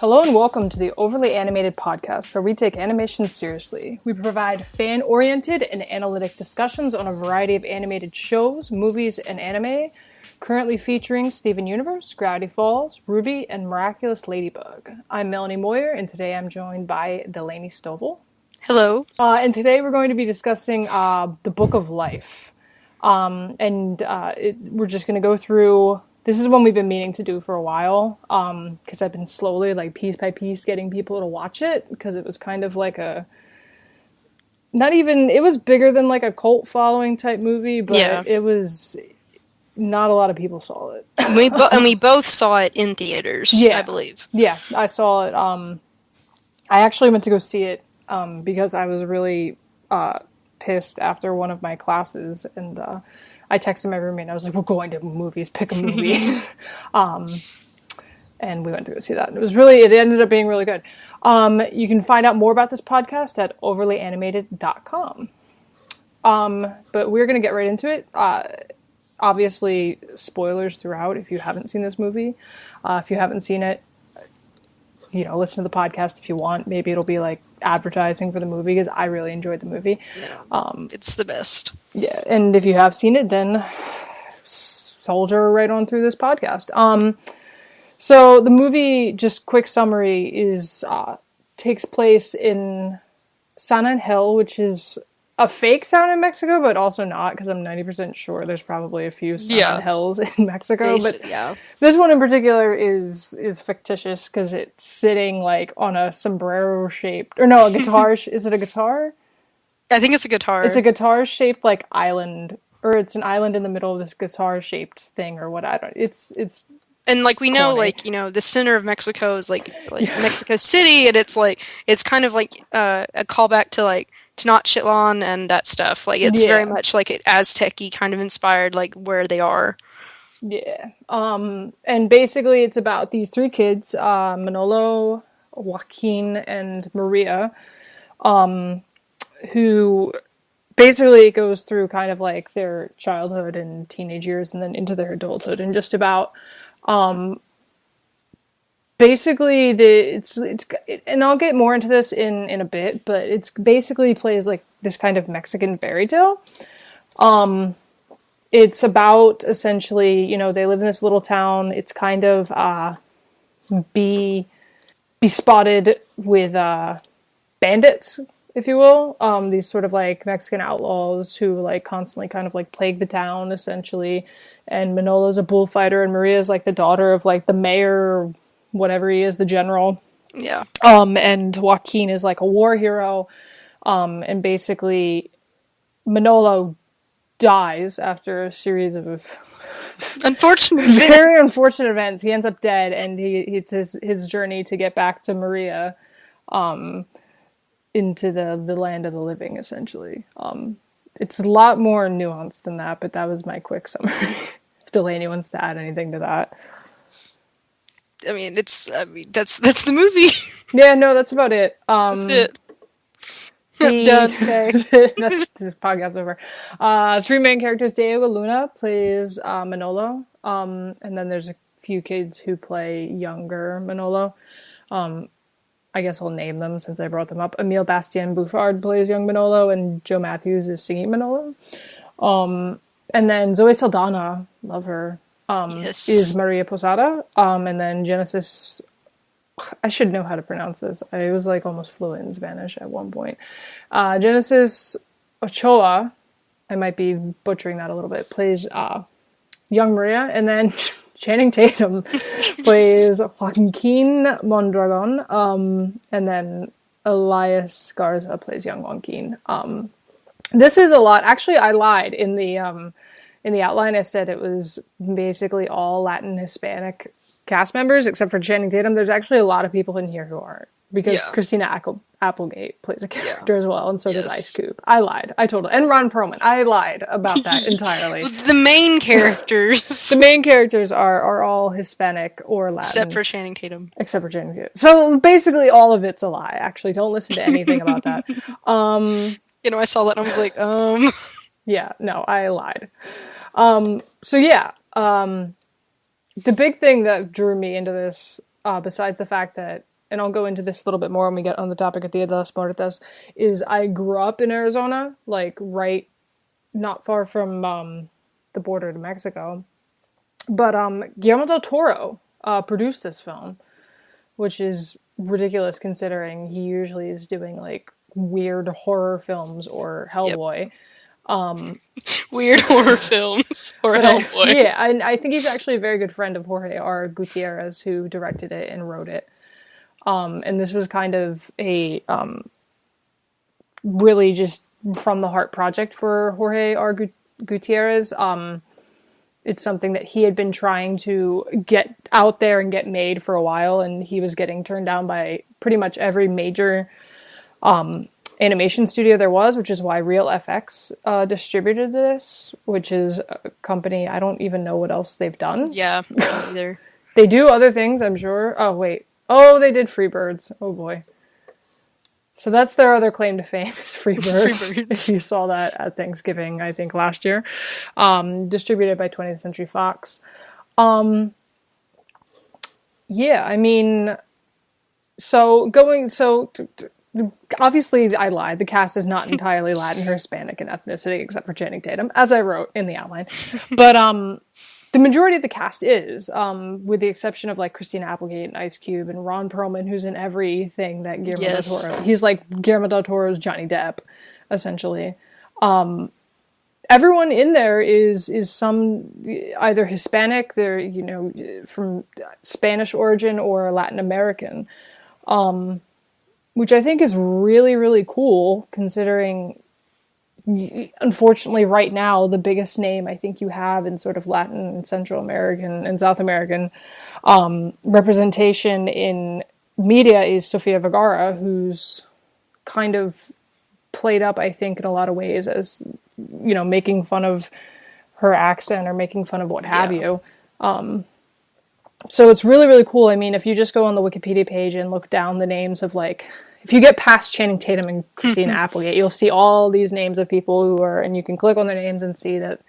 Hello and welcome to the Overly Animated podcast, where we take animation seriously. We provide fan-oriented and analytic discussions on a variety of animated shows, movies, and anime, currently featuring Steven Universe, Gravity Falls, Ruby, and Miraculous Ladybug. I'm Melanie Moyer, and today I'm joined by Delaney Stovall. Hello. And today we're going to be discussing the Book of Life. We're just going to go through... This is one we've been meaning to do for a while, because I've been slowly, piece by piece, getting people to watch it, because it was kind of like it was bigger than a cult following type movie, but It was, not a lot of people saw it. We both saw it in theaters, I believe. Yeah, I saw it. I actually went to go see it, because I was really pissed after one of my classes, and I texted my roommate and I was like, we're going to movies, pick a movie. And we went to go see that. And it ended up being really good. You can find out more about this podcast at overlyanimated.com. But we're going to get right into it. Obviously, spoilers throughout if you haven't seen this movie. If you haven't seen it, listen to the podcast if you want. Maybe it'll be advertising for the movie, because I really enjoyed the movie. Yeah, it's the best. Yeah, and if you have seen it, then soldier right on through this podcast. So the movie, just quick summary, takes place in San Angel, which is a fake town in Mexico, but also not, because I'm 90% sure there's probably a few San Angels in Mexico. This one in particular is fictitious, because it's sitting on a sombrero shaped, or no, a guitar. Is it a guitar? I think it's a guitar. It's a guitar shaped island, or it's an island in the middle of this guitar shaped thing, or what, I don't. It's. And we know, the center of Mexico is Mexico City, and it's kind of a callback to Tenochtitlan and that stuff. It's very much Aztec-y kind of inspired, where they are. Yeah. And basically it's about these three kids, Manolo, Joaquin, and Maria, who basically it goes through kind of their childhood and teenage years and then into their adulthood, and just about basically and I'll get more into this in a bit, but it's basically plays this kind of Mexican fairy tale. It's about essentially, they live in this little town. It's kind of be spotted with bandits, if you will. These sort of Mexican outlaws who constantly kind of plague the town, essentially. And Manolo's a bullfighter, and Maria's the daughter of the mayor, or whatever he is, the general. Yeah. And Joaquin is a war hero. And basically Manolo dies after a series of very unfortunate events. He ends up dead, and it's his journey to get back to Maria, into the land of the living, essentially. It's a lot more nuanced than that, but that was my quick summary. If Delaney wants to add anything to that. That's the movie. Yeah, no, that's about it. That's it. I'm done. Okay. This podcast's over. Three main characters. Diego Luna plays Manolo. And then there's a few kids who play younger Manolo. I guess I'll name them since I brought them up. Emile Bastien Bouffard plays young Manolo, and Joe Matthews is singing Manolo. And then Zoe Saldana, love her, is Maria Posada. And then Genesis, I should know how to pronounce this. I was almost fluent in Spanish at one point. Genesis Ochoa, I might be butchering that a little bit, plays young Maria. And then Channing Tatum plays Joaquin Mondragon, and then Elias Garza plays young Joaquin. This is a lot. Actually, I lied in the outline. I said it was basically all Latin Hispanic cast members except for Channing Tatum. There's actually a lot of people in here who aren't, because Christina Applegate plays a character as well, and so does Ice Cube. I lied. I told and Ron Perlman. I lied about that entirely. The main characters. The main characters are all Hispanic or Latin. Except for Channing Tatum. So basically all of it's a lie. Actually, don't listen to anything about that. I saw that and I was like, Yeah, no, I lied. The big thing that drew me into this, besides the fact that and I'll go into this a little bit more when we get on the topic of Dia de los Muertos, is I grew up in Arizona, like right not far from the border to Mexico. But Guillermo del Toro produced this film, which is ridiculous considering he usually is doing like weird horror films or Hellboy. Weird horror films or Hellboy. Yeah, and I think he's actually a very good friend of Jorge R. Gutierrez, who directed it and wrote it. And this was kind of a really just from the heart project for Jorge R. Gutierrez. It's something that he had been trying to get out there and get made for a while, and he was getting turned down by pretty much every major animation studio there was, which is why Real FX distributed this, which is a company, I don't even know what else they've done. Yeah, me either. They do other things, I'm sure. Oh, wait. Oh, they did Freebirds. Oh, boy. So that's their other claim to fame, is Freebirds. If you saw that at Thanksgiving, I think, last year. Distributed by 20th Century Fox. Yeah, I mean, obviously I lied. The cast is not entirely Latin or Hispanic in ethnicity, except for Channing Tatum, as I wrote in the outline. But the majority of the cast is, with the exception of like Christina Applegate and Ice Cube and Ron Perlman, who's in everything that Guillermo del Toro. He's like Guillermo del Toro's Johnny Depp, essentially. Everyone in there is some either Hispanic, they're from Spanish origin, or Latin American, which I think is really, really cool considering. Unfortunately, right now, the biggest name I think you have in sort of Latin and Central American and South American representation in media is Sofia Vergara, who's kind of played up, I think, in a lot of ways as, making fun of her accent or making fun of what have you. So it's really, really cool. I mean, if you just go on the Wikipedia page and look down the names of like, if you get past Channing Tatum and Christina Applegate, you'll see all these names of people who are, and you can click on their names and see that,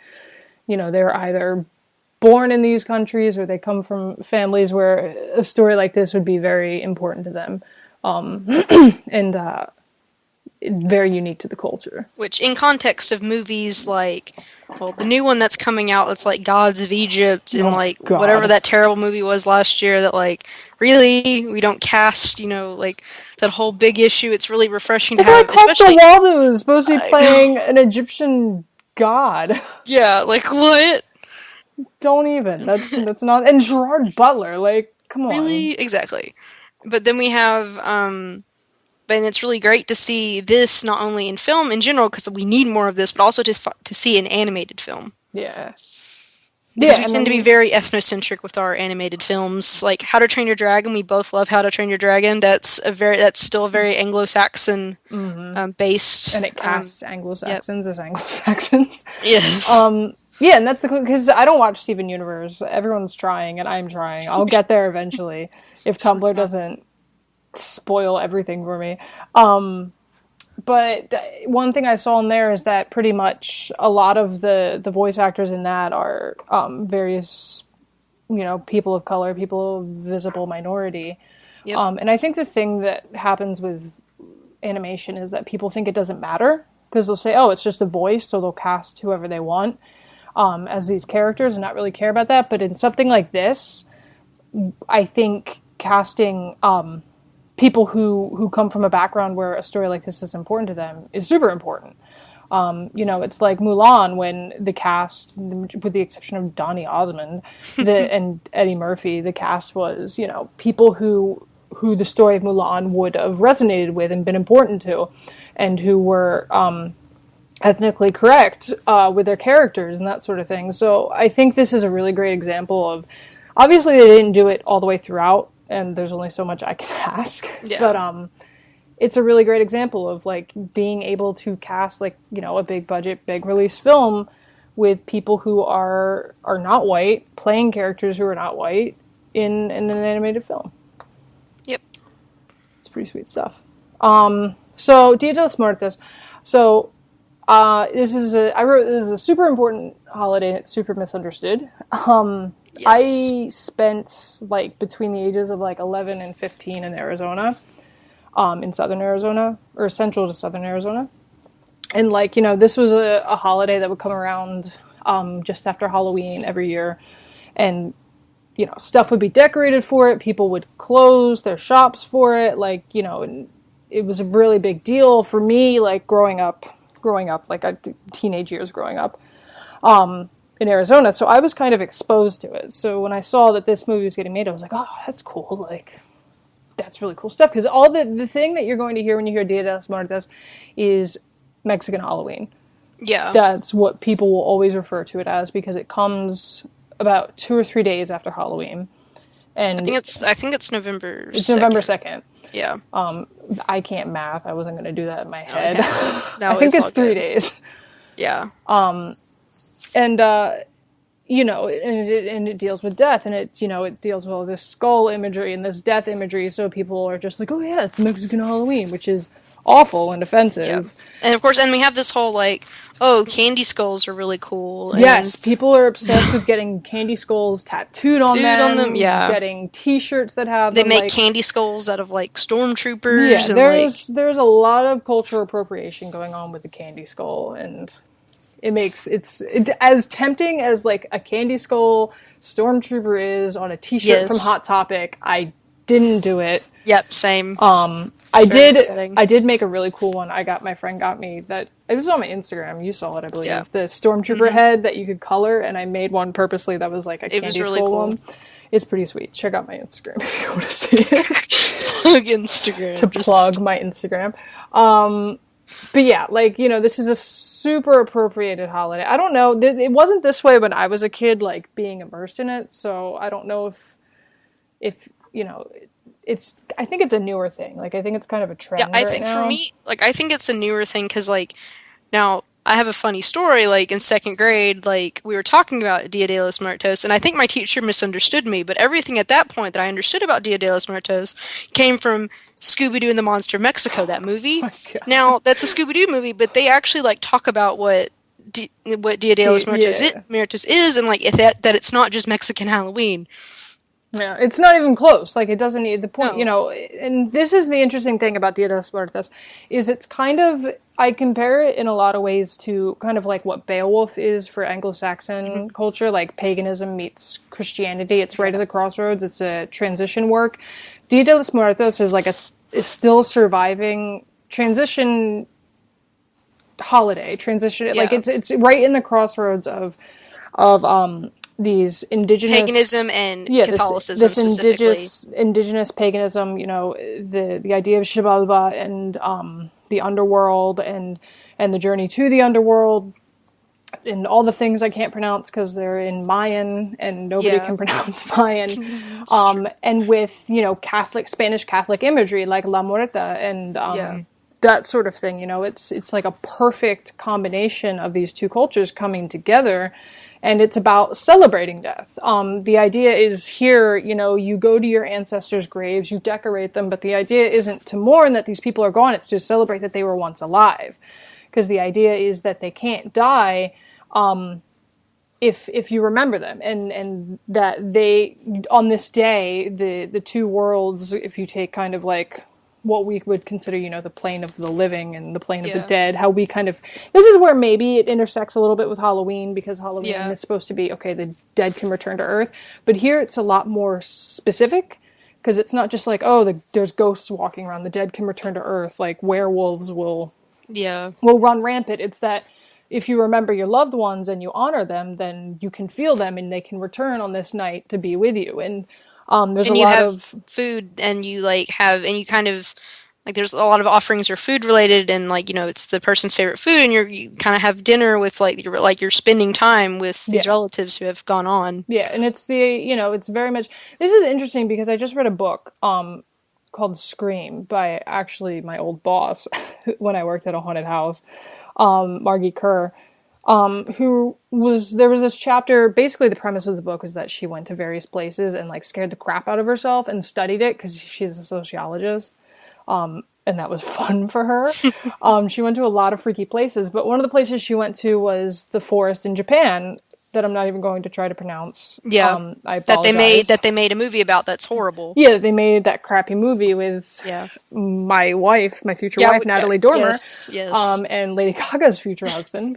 they're either born in these countries or they come from families where a story like this would be very important to them. And very unique to the culture. Which, in context of movies like, the new one that's coming out, it's like Gods of Egypt, and whatever that terrible movie was last year that, really, we don't cast, that whole big issue. It's really refreshing to have. Stovall is supposed to be playing an Egyptian god. Yeah, what? Don't even. That's not. And Gerard Butler, come on. Really? Exactly. But then we have, and it's really great to see this not only in film in general, because we need more of this, but also to see an animated film. Yeah. Because we tend to be very ethnocentric with our animated films. Like How to Train Your Dragon, we both love How to Train Your Dragon. That's still a very Anglo-Saxon based. And it casts Anglo-Saxons as Anglo-Saxons. Yes. Yeah, and that's because I don't watch Steven Universe. Everyone's trying, and I'm trying. I'll get there eventually if Tumblr doesn't spoil everything for me. But one thing I saw in there is that pretty much a lot of the voice actors in that are various, people of color, people of visible minority. Yep. And I think the thing that happens with animation is that people think it doesn't matter because they'll say, oh, it's just a voice, so they'll cast whoever they want as these characters and not really care about that. But in something like this, I think casting people who come from a background where a story like this is important to them is super important. It's like Mulan when the cast, with the exception of Donny Osmond and Eddie Murphy, the cast was, people who the story of Mulan would have resonated with and been important to, and who were ethnically correct with their characters and that sort of thing. So I think this is a really great example of, obviously they didn't do it all the way throughout, and there's only so much I can ask. Yeah. But it's a really great example of being able to cast a big budget, big release film with people who are not white, playing characters who are not white in an animated film. Yep. It's pretty sweet stuff. So Dia de los Muertos. So this is a super important holiday and it's super misunderstood. Yes. I spent like between the ages of like 11 and 15 in Arizona, in southern Arizona, or central to southern Arizona. And like, this was a holiday that would come around just after Halloween every year. And, stuff would be decorated for it. People would close their shops for it. Like, and it was a really big deal for me, like growing up, like teenage years growing up in Arizona. So I was kind of exposed to it. So when I saw that this movie was getting made, I was like, oh, that's cool. Like, that's really cool stuff. Because all the thing that you're going to hear when you hear Dia de los Muertos is Mexican Halloween. Yeah. That's what people will always refer to it as, because it comes about 2 or 3 days after Halloween. And I think it's November 2nd. It's November 2nd. Yeah. I can't math. I wasn't going to do that in my head. No, I think it's 3 days. Yeah. And it deals with death, and it deals with all this skull imagery and this death imagery, so people are just like, oh yeah, it's Mexican Halloween, which is awful and offensive. Yeah. And of course, we have this whole like, oh, candy skulls are really cool. And yes, people are obsessed with getting candy skulls tattooed on them. Yeah. Getting T-shirts that have they them, make like, candy skulls out of like stormtroopers. Yeah, and there's a lot of cultural appropriation going on with the candy skull, and it makes it's as tempting as like a candy skull stormtrooper is on a T-shirt from Hot Topic. I didn't do it. Yep, same. I did make a really cool one. My friend got me that. It was on my Instagram. You saw it, I believe. Yeah. The stormtrooper head that you could color, and I made one purposely that was like a candy skull cool. one. It's pretty sweet. Check out my Instagram if you want to see it. Plug Instagram. Plug my Instagram. But yeah, like, this is a super appropriated holiday. I don't know. It wasn't this way when I was a kid, like, being immersed in it. So I don't know if I think it's a newer thing. Like, I think it's kind of a trend. Yeah, I think now. For me, like, I think it's a newer thing because, like, now I have a funny story. Like, in second grade, like, we were talking about Dia de los Muertos, and I think my teacher misunderstood me, but everything at that point that I understood about Dia de los Muertos came from Scooby-Doo and the Monster of Mexico, that movie. Oh, now, that's a Scooby-Doo movie, but they actually, like, talk about what Dia de los Muertos is, and, like, that it's not just Mexican Halloween. Yeah, it's not even close. Like, it doesn't need the point, and this is the interesting thing about Dia de los Muertos, is it's kind of, I compare it in a lot of ways to kind of like what Beowulf is for Anglo-Saxon culture, like paganism meets Christianity. It's right at the crossroads. It's a transition work. Dia de los Muertos is like is still surviving transition holiday. Like it's right in the crossroads of these indigenous paganism and Catholicism, this indigenous paganism, the idea of Xibalba and the underworld and the journey to the underworld and all the things I can't pronounce because they're in Mayan and nobody can pronounce Mayan. And with Spanish Catholic imagery like La Muerta and that sort of thing. It's like a perfect combination of these two cultures coming together. And it's about celebrating death. The idea is here, you go to your ancestors' graves, you decorate them, but the idea isn't to mourn that these people are gone, it's to celebrate that they were once alive. Because the idea is that they can't die if you remember them. And that they, on this day, the two worlds, if you take kind of like what we would consider, the plane of the living and the plane of the dead, how we kind of, this is where maybe it intersects a little bit with Halloween, because Halloween is supposed to be, okay, the dead can return to Earth, but here it's a lot more specific, because it's not just like, there's ghosts walking around, the dead can return to Earth, like werewolves will run rampant. It's that if you remember your loved ones and you honor them, then you can feel them and they can return on this night to be with you. And there's and a you lot have of food, and you you kind of like there's a lot of offerings are food related, and it's the person's favorite food, and you kind of have dinner with you're spending time with these relatives who have gone on. Yeah, and it's it's very much. This is interesting because I just read a book called Scream by actually my old boss when I worked at a haunted house, Margie Kerr. There was this chapter, basically the premise of the book was that she went to various places and like scared the crap out of herself and studied it because she's a sociologist. And that was fun for her. She went to a lot of freaky places, but one of the places she went to was the forest in Japan that I'm not even going to try to pronounce. Yeah. I apologize. That they made a movie about that's horrible. Yeah, they made that crappy movie with Yeah. my wife, my future Yeah, wife, Natalie Dormer, yes. and Lady Gaga's future husband.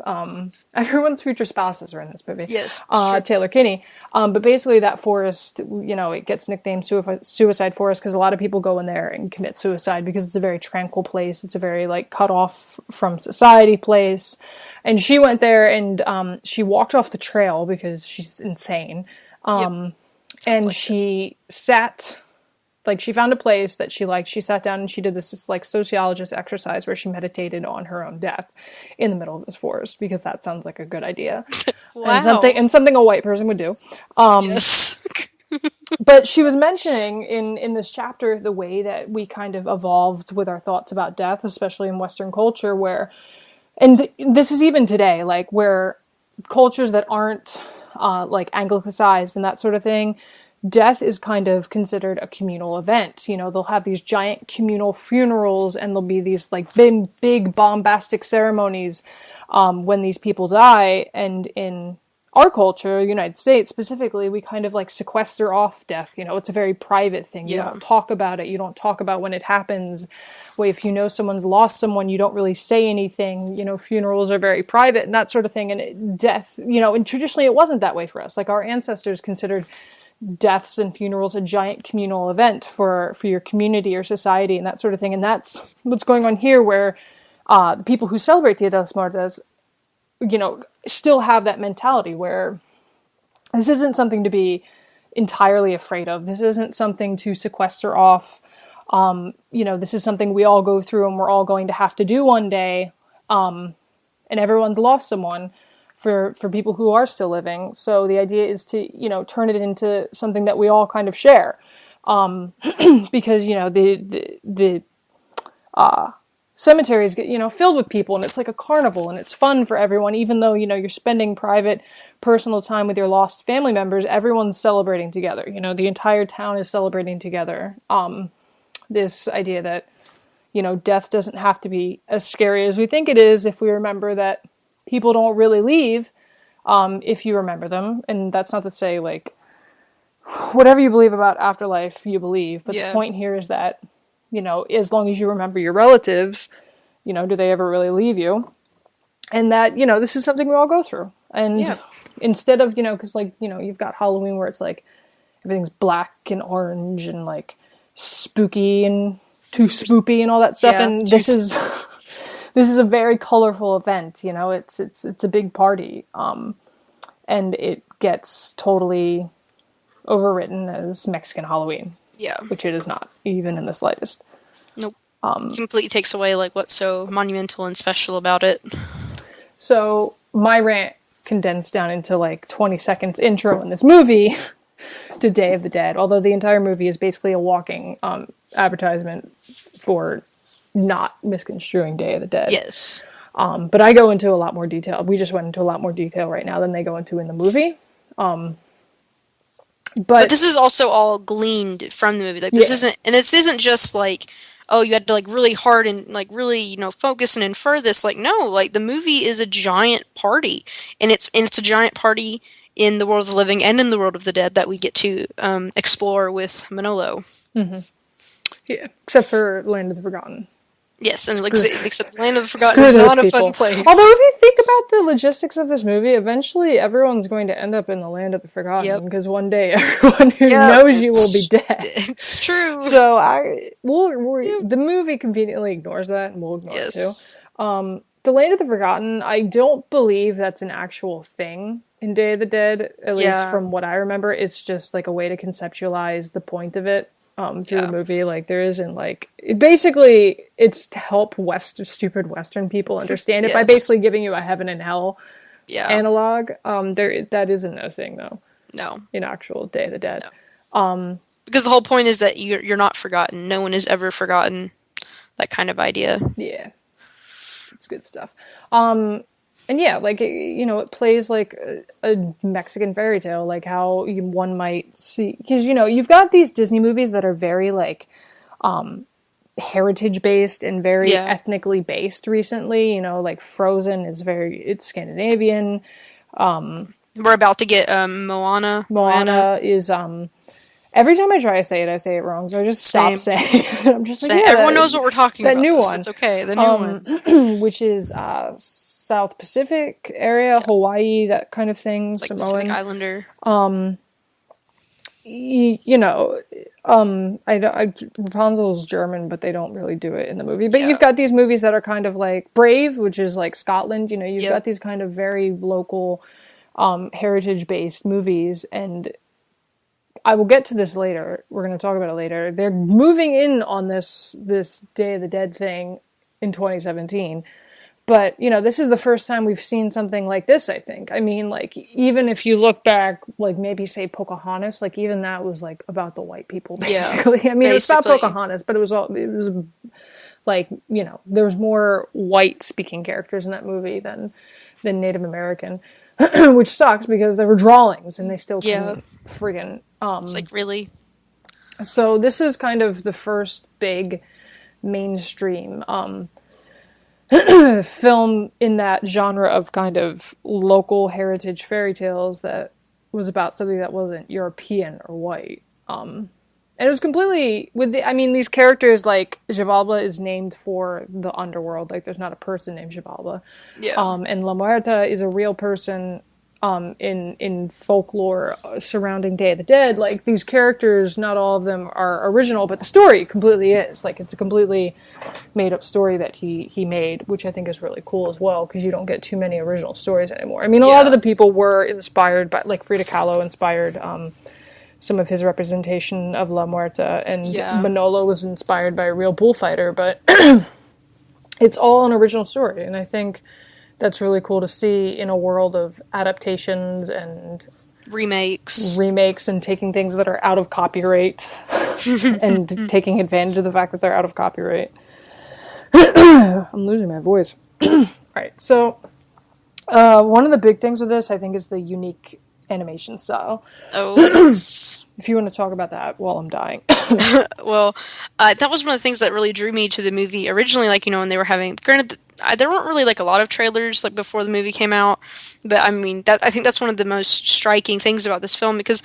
Everyone's future spouses are in this movie. Yes, it's true. Taylor Kinney. But basically that forest, you know, it gets nicknamed Suicide Forest because a lot of people go in there and commit suicide because it's a very tranquil place. It's a very, like, cut off from society place. And she went there and she walked off the trail because she's insane. And like she sat, like, she found a place that she liked. She sat down and she did this like sociologist exercise where she meditated on her own death in the middle of this forest because that sounds like a good idea. Wow. And something a white person would do. Yes. But she was mentioning in this chapter the way that we kind of evolved with our thoughts about death, especially in Western culture, where, and this is even today, like, where cultures that aren't like Anglicized and that sort of thing, death is kind of considered a communal event. You know, they'll have these giant communal funerals and there'll be these, like, big bombastic ceremonies when these people die. And in our culture, United States specifically, we kind of, like, sequester off death. You know, it's a very private thing. You don't talk about it. You don't talk about when it happens. Well, if you know someone's lost someone, you don't really say anything. You know, funerals are very private and that sort of thing. And death, you know, and traditionally it wasn't that way for us. Like, our ancestors considered deaths and funerals a giant communal event for your community or society and that sort of thing. And that's what's going on here, where the people who celebrate Dia de los Muertos, you know, still have that mentality where this isn't something to be entirely afraid of. This isn't something to sequester off. You know, this is something we all go through and we're all going to have to do one day. And everyone's lost someone for people who are still living. So the idea is to, you know, turn it into something that we all kind of share. Because, you know, the cemeteries get, you know, filled with people and it's like a carnival and it's fun for everyone, even though, you know, you're spending private, personal time with your lost family members, everyone's celebrating together. You know, the entire town is celebrating together. This idea that, you know, death doesn't have to be as scary as we think it is if we remember that people don't really leave if you remember them. And that's not to say, like, whatever you believe about afterlife, you believe. But the point here is that, you know, as long as you remember your relatives, you know, do they ever really leave you? And that, you know, this is something we all go through. And instead of, you know, because, like, you know, you've got Halloween where it's like everything's black and orange and, like, spooky and too spoopy and all that stuff. And this is a very colorful event. You know, it's a big party. And it gets totally overwritten as Mexican Halloween. Yeah. Which it is not, even in the slightest. Nope. Completely takes away, like, what's so monumental and special about it. So, my rant condensed down into, like, 20 seconds intro in this movie to Day of the Dead, although the entire movie is basically a walking advertisement for not misconstruing Day of the Dead. Yes. But I go into a lot more detail. We just went into a lot more detail right now than they go into in the movie. But this is also all gleaned from the movie. Like, this isn't just like, oh, you had to, like, really hard and, like, really, you know, focus and infer this. Like, no, like, the movie is a giant party, and it's a giant party in the world of the living and in the world of the dead that we get to explore with Manolo. Mm-hmm. Yeah, except for Land of the Forgotten. Yes, and, like, except Land of the Forgotten is not a fun place. Although if you think about the logistics of this movie, eventually everyone's going to end up in the Land of the Forgotten, because one day everyone who knows you will be dead. It's true. So the movie conveniently ignores that, and we'll ignore it too. The Land of the Forgotten, I don't believe that's an actual thing in Day of the Dead, at least from what I remember. It's just, like, a way to conceptualize the point of it. Through the movie, like, there isn't, like, basically it's to help stupid Western people understand it by basically giving you a heaven and hell analog. That isn't a thing though. No, in actual Day of the Dead. No. Because the whole point is that you're not forgotten. No one is ever forgotten. That kind of idea. Yeah, it's good stuff. And yeah, like, you know, it plays like a Mexican fairy tale, like how one might see, because, you know, you've got these Disney movies that are very, like, heritage based and very ethnically based recently. You know, like Frozen is it's Scandinavian. We're about to get Moana. Moana is every time I try to say it wrong, so I just stop saying it. I'm just like, yeah, everyone knows what we're talking about. That new one. So it's okay. The new one. Which is South Pacific area, Hawaii, that kind of thing. It's like Samoan. Pacific Islander. You know, Rapunzel's German, but they don't really do it in the movie. But you've got these movies that are kind of like Brave, which is like Scotland. You know, you've got these kind of very local, heritage-based movies, and I will get to this later. We're going to talk about it later. They're moving in on this Day of the Dead thing in 2017. But, you know, this is the first time we've seen something like this, I think. I mean, like, even if you look back, like, maybe say Pocahontas, like, even that was, like, about the white people, basically. I mean, it's about Pocahontas, but it was like, you know, there was more white-speaking characters in that movie than Native American, which sucks because they were drawings, and they still couldn't friggin'... it's like, really? So this is kind of the first big mainstream... film in that genre of kind of local heritage fairy tales that was about something that wasn't European or white. And it was completely these characters, like Xibalba is named for the underworld. Like, there's not a person named Xibalba. Yeah. And La Muerta is a real person in folklore surrounding Day of the Dead. Like, these characters, not all of them are original, but the story completely is. Like, it's a completely made-up story that he made, which I think is really cool as well, because you don't get too many original stories anymore. I mean, a lot of the people were inspired by, like, Frida Kahlo inspired some of his representation of La Muerta, and Manolo was inspired by a real bullfighter, but it's all an original story, and I think that's really cool to see in a world of adaptations and remakes and taking things that are out of copyright and taking advantage of the fact that they're out of copyright. I'm losing my voice. Right, so one of the big things with this, I think, is the unique animation style. Oh, yes. If you want to talk about that while I'm dying. Well, that was one of the things that really drew me to the movie originally, like, you know, when they were having... Granted, there weren't really, like, a lot of trailers, like, before the movie came out, but, I mean, I think that's one of the most striking things about this film, because...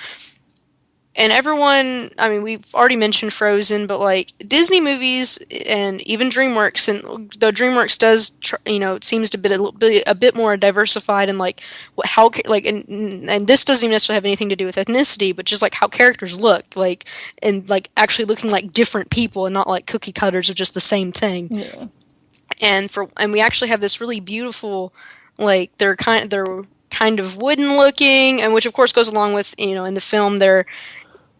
And everyone, I mean, we've already mentioned Frozen, but, like, Disney movies and even DreamWorks, and though DreamWorks does, you know, it seems to be a bit more diversified and, like, how, like, and this doesn't even necessarily have anything to do with ethnicity, but just, like, how characters look, like, and, like, actually looking like different people and not like cookie cutters of just the same thing. Yeah. And we actually have this really beautiful, like, they're kind of wooden looking, and which of course goes along with, you know, in the film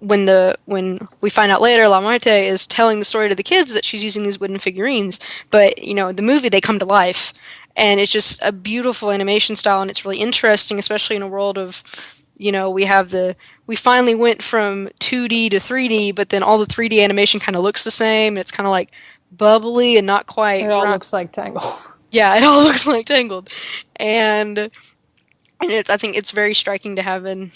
when we find out later, La Muerte is telling the story to the kids that she's using these wooden figurines, but, you know, the movie, they come to life, and it's just a beautiful animation style, and it's really interesting, especially in a world of, you know, we finally went from 2D to 3D, but then all the 3D animation kind of looks the same, it's kind of like bubbly and not quite... It all looks like Tangled. Yeah, it all looks like Tangled. And I think it's very striking to have in...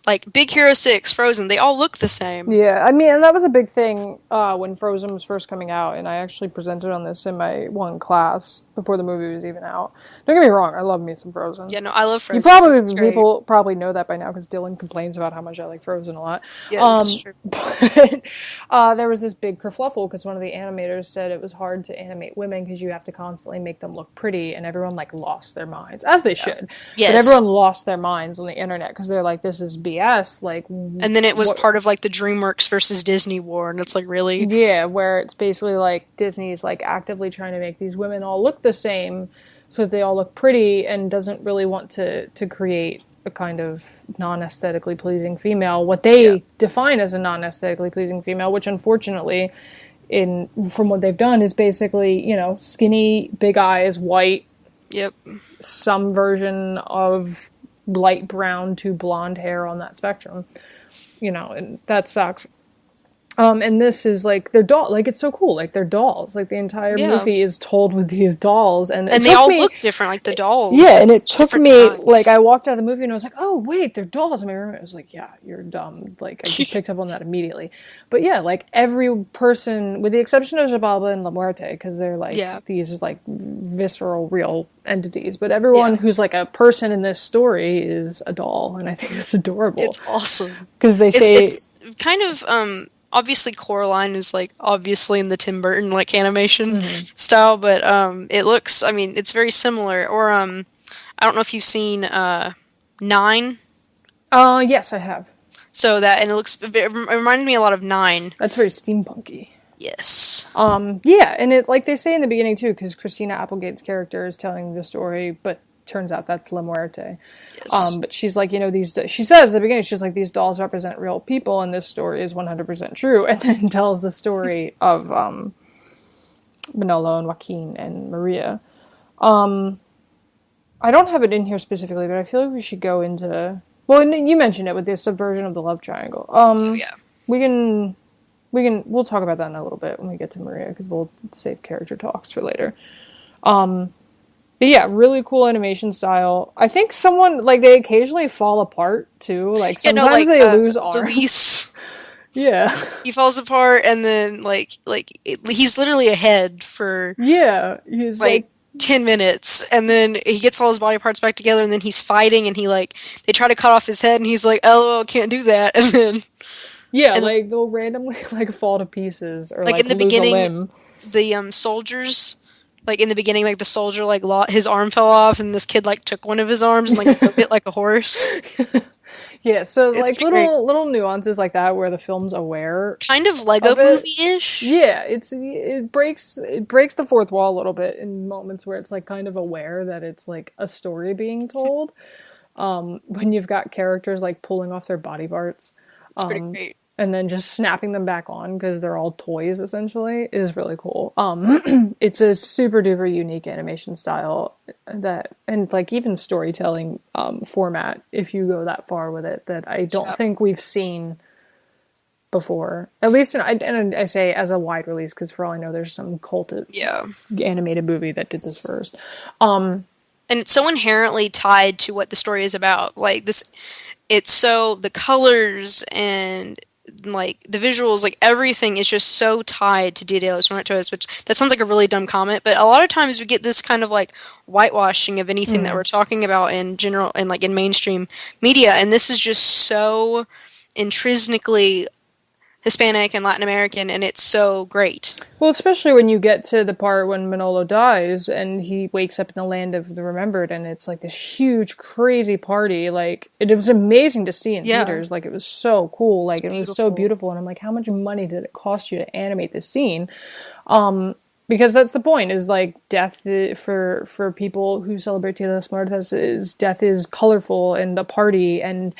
Like, Big Hero 6, Frozen, they all look the same. Yeah, I mean, and that was a big thing when Frozen was first coming out, and I actually presented on this in my one class before the movie was even out. Don't get me wrong, I love me some Frozen. Yeah, no, I love Frozen. People probably know that by now, because Dylan complains about how much I like Frozen a lot. Yeah, that's true. But there was this big kerfluffle, because one of the animators said it was hard to animate women, because you have to constantly make them look pretty, and everyone, like, lost their minds. As they should. Yes. But everyone lost their minds on the internet, because they're like, this is BS, like... And then it was part of, like, the DreamWorks versus Disney war, and it's like, really? Yeah, where it's basically like Disney's, like, actively trying to make these women all look the same, so that they all look pretty, and doesn't really want to create a kind of non-aesthetically pleasing female, what they define as a non-aesthetically pleasing female, which unfortunately, from what they've done, is basically, you know, skinny, big eyes, white, some version of light brown to blonde hair on that spectrum, you know, and that sucks. And this is like their doll, like it's so cool, like they're dolls. Like the entire movie is told with these dolls, and they all look different, like the dolls. Yeah, and it took me like I walked out of the movie and I was like, oh wait, they're dolls. And my roommate was like, yeah, you're dumb. Like I just picked up on that immediately. But yeah, like every person, with the exception of Xibalba and La Muerte, because they're like these like visceral, real entities. But everyone who's like a person in this story is a doll, and I think it's adorable. It's awesome because they say it's kind of obviously Coraline is like obviously in the Tim Burton like animation style, but it looks, I mean, it's very similar. Or I don't know if you've seen 9. Yes, I have. So that, and it reminded me a lot of 9. That's very steampunky. Yes. Yeah, and it, like they say in the beginning too, because Christina Applegate's character is telling the story, but turns out that's La Muerte. Yes. But she's like, you know, she says at the beginning, she's like, these dolls represent real people, and this story is 100% true, and then tells the story of Manolo and Joaquin and Maria. I don't have it in here specifically, but I feel like we should go into, well, you mentioned it with the subversion of the love triangle. We'll talk about that in a little bit when we get to Maria, because we'll save character talks for later. But yeah, really cool animation style. I think they occasionally fall apart too. Like sometimes they lose arms. Yeah. He falls apart, and then he's literally a head for he's like 10 minutes, and then he gets all his body parts back together, and then he's fighting, and they try to cut off his head, and he's like, oh, can't do that, and then they'll randomly fall to pieces, or in the lose beginning, a limb. The soldiers. In the beginning, the soldier, his arm fell off, and this kid, took one of his arms and, whipped it like a horse. Yeah, so, little nuances like that where the film's aware. Kind of Lego movie-ish. Yeah, it breaks the fourth wall a little bit in moments where it's, kind of aware that it's, a story being told. When you've got characters, pulling off their body parts. It's pretty great. And then just snapping them back on because they're all toys, essentially, is really cool. It's a super duper unique animation style and even storytelling format, if you go that far with it, that I don't think we've seen before. At least, and I say as a wide release, because for all I know, there's some culted animated movie that did this first. And it's so inherently tied to what the story is about. It's so, the colors and the visuals, everything is just so tied to Dia de los Muertos, which that sounds like a really dumb comment, but a lot of times we get this kind of whitewashing of anything that we're talking about in general and in mainstream media, and this is just so intrinsically Hispanic and Latin American, and it's so great. Well, especially when you get to the part when Manolo dies and he wakes up in the land of the remembered, and it's this huge, crazy party. It was amazing to see in theaters. It was so cool. It was so beautiful. And I'm like, how much money did it cost you to animate this scene? Because that's the point, is death for people who celebrate Dia de los Muertos death is colorful and a party, and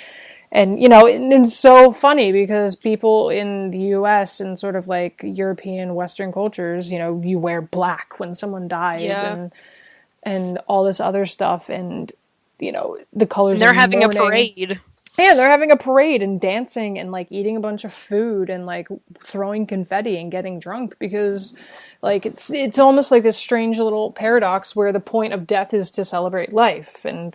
it's so funny because people in the U.S. and sort of European Western cultures, you wear black when someone dies and all this other stuff, and the colors. And they're having a parade. Yeah, they're having a parade and dancing and eating a bunch of food and throwing confetti and getting drunk because it's almost this strange little paradox where the point of death is to celebrate life, and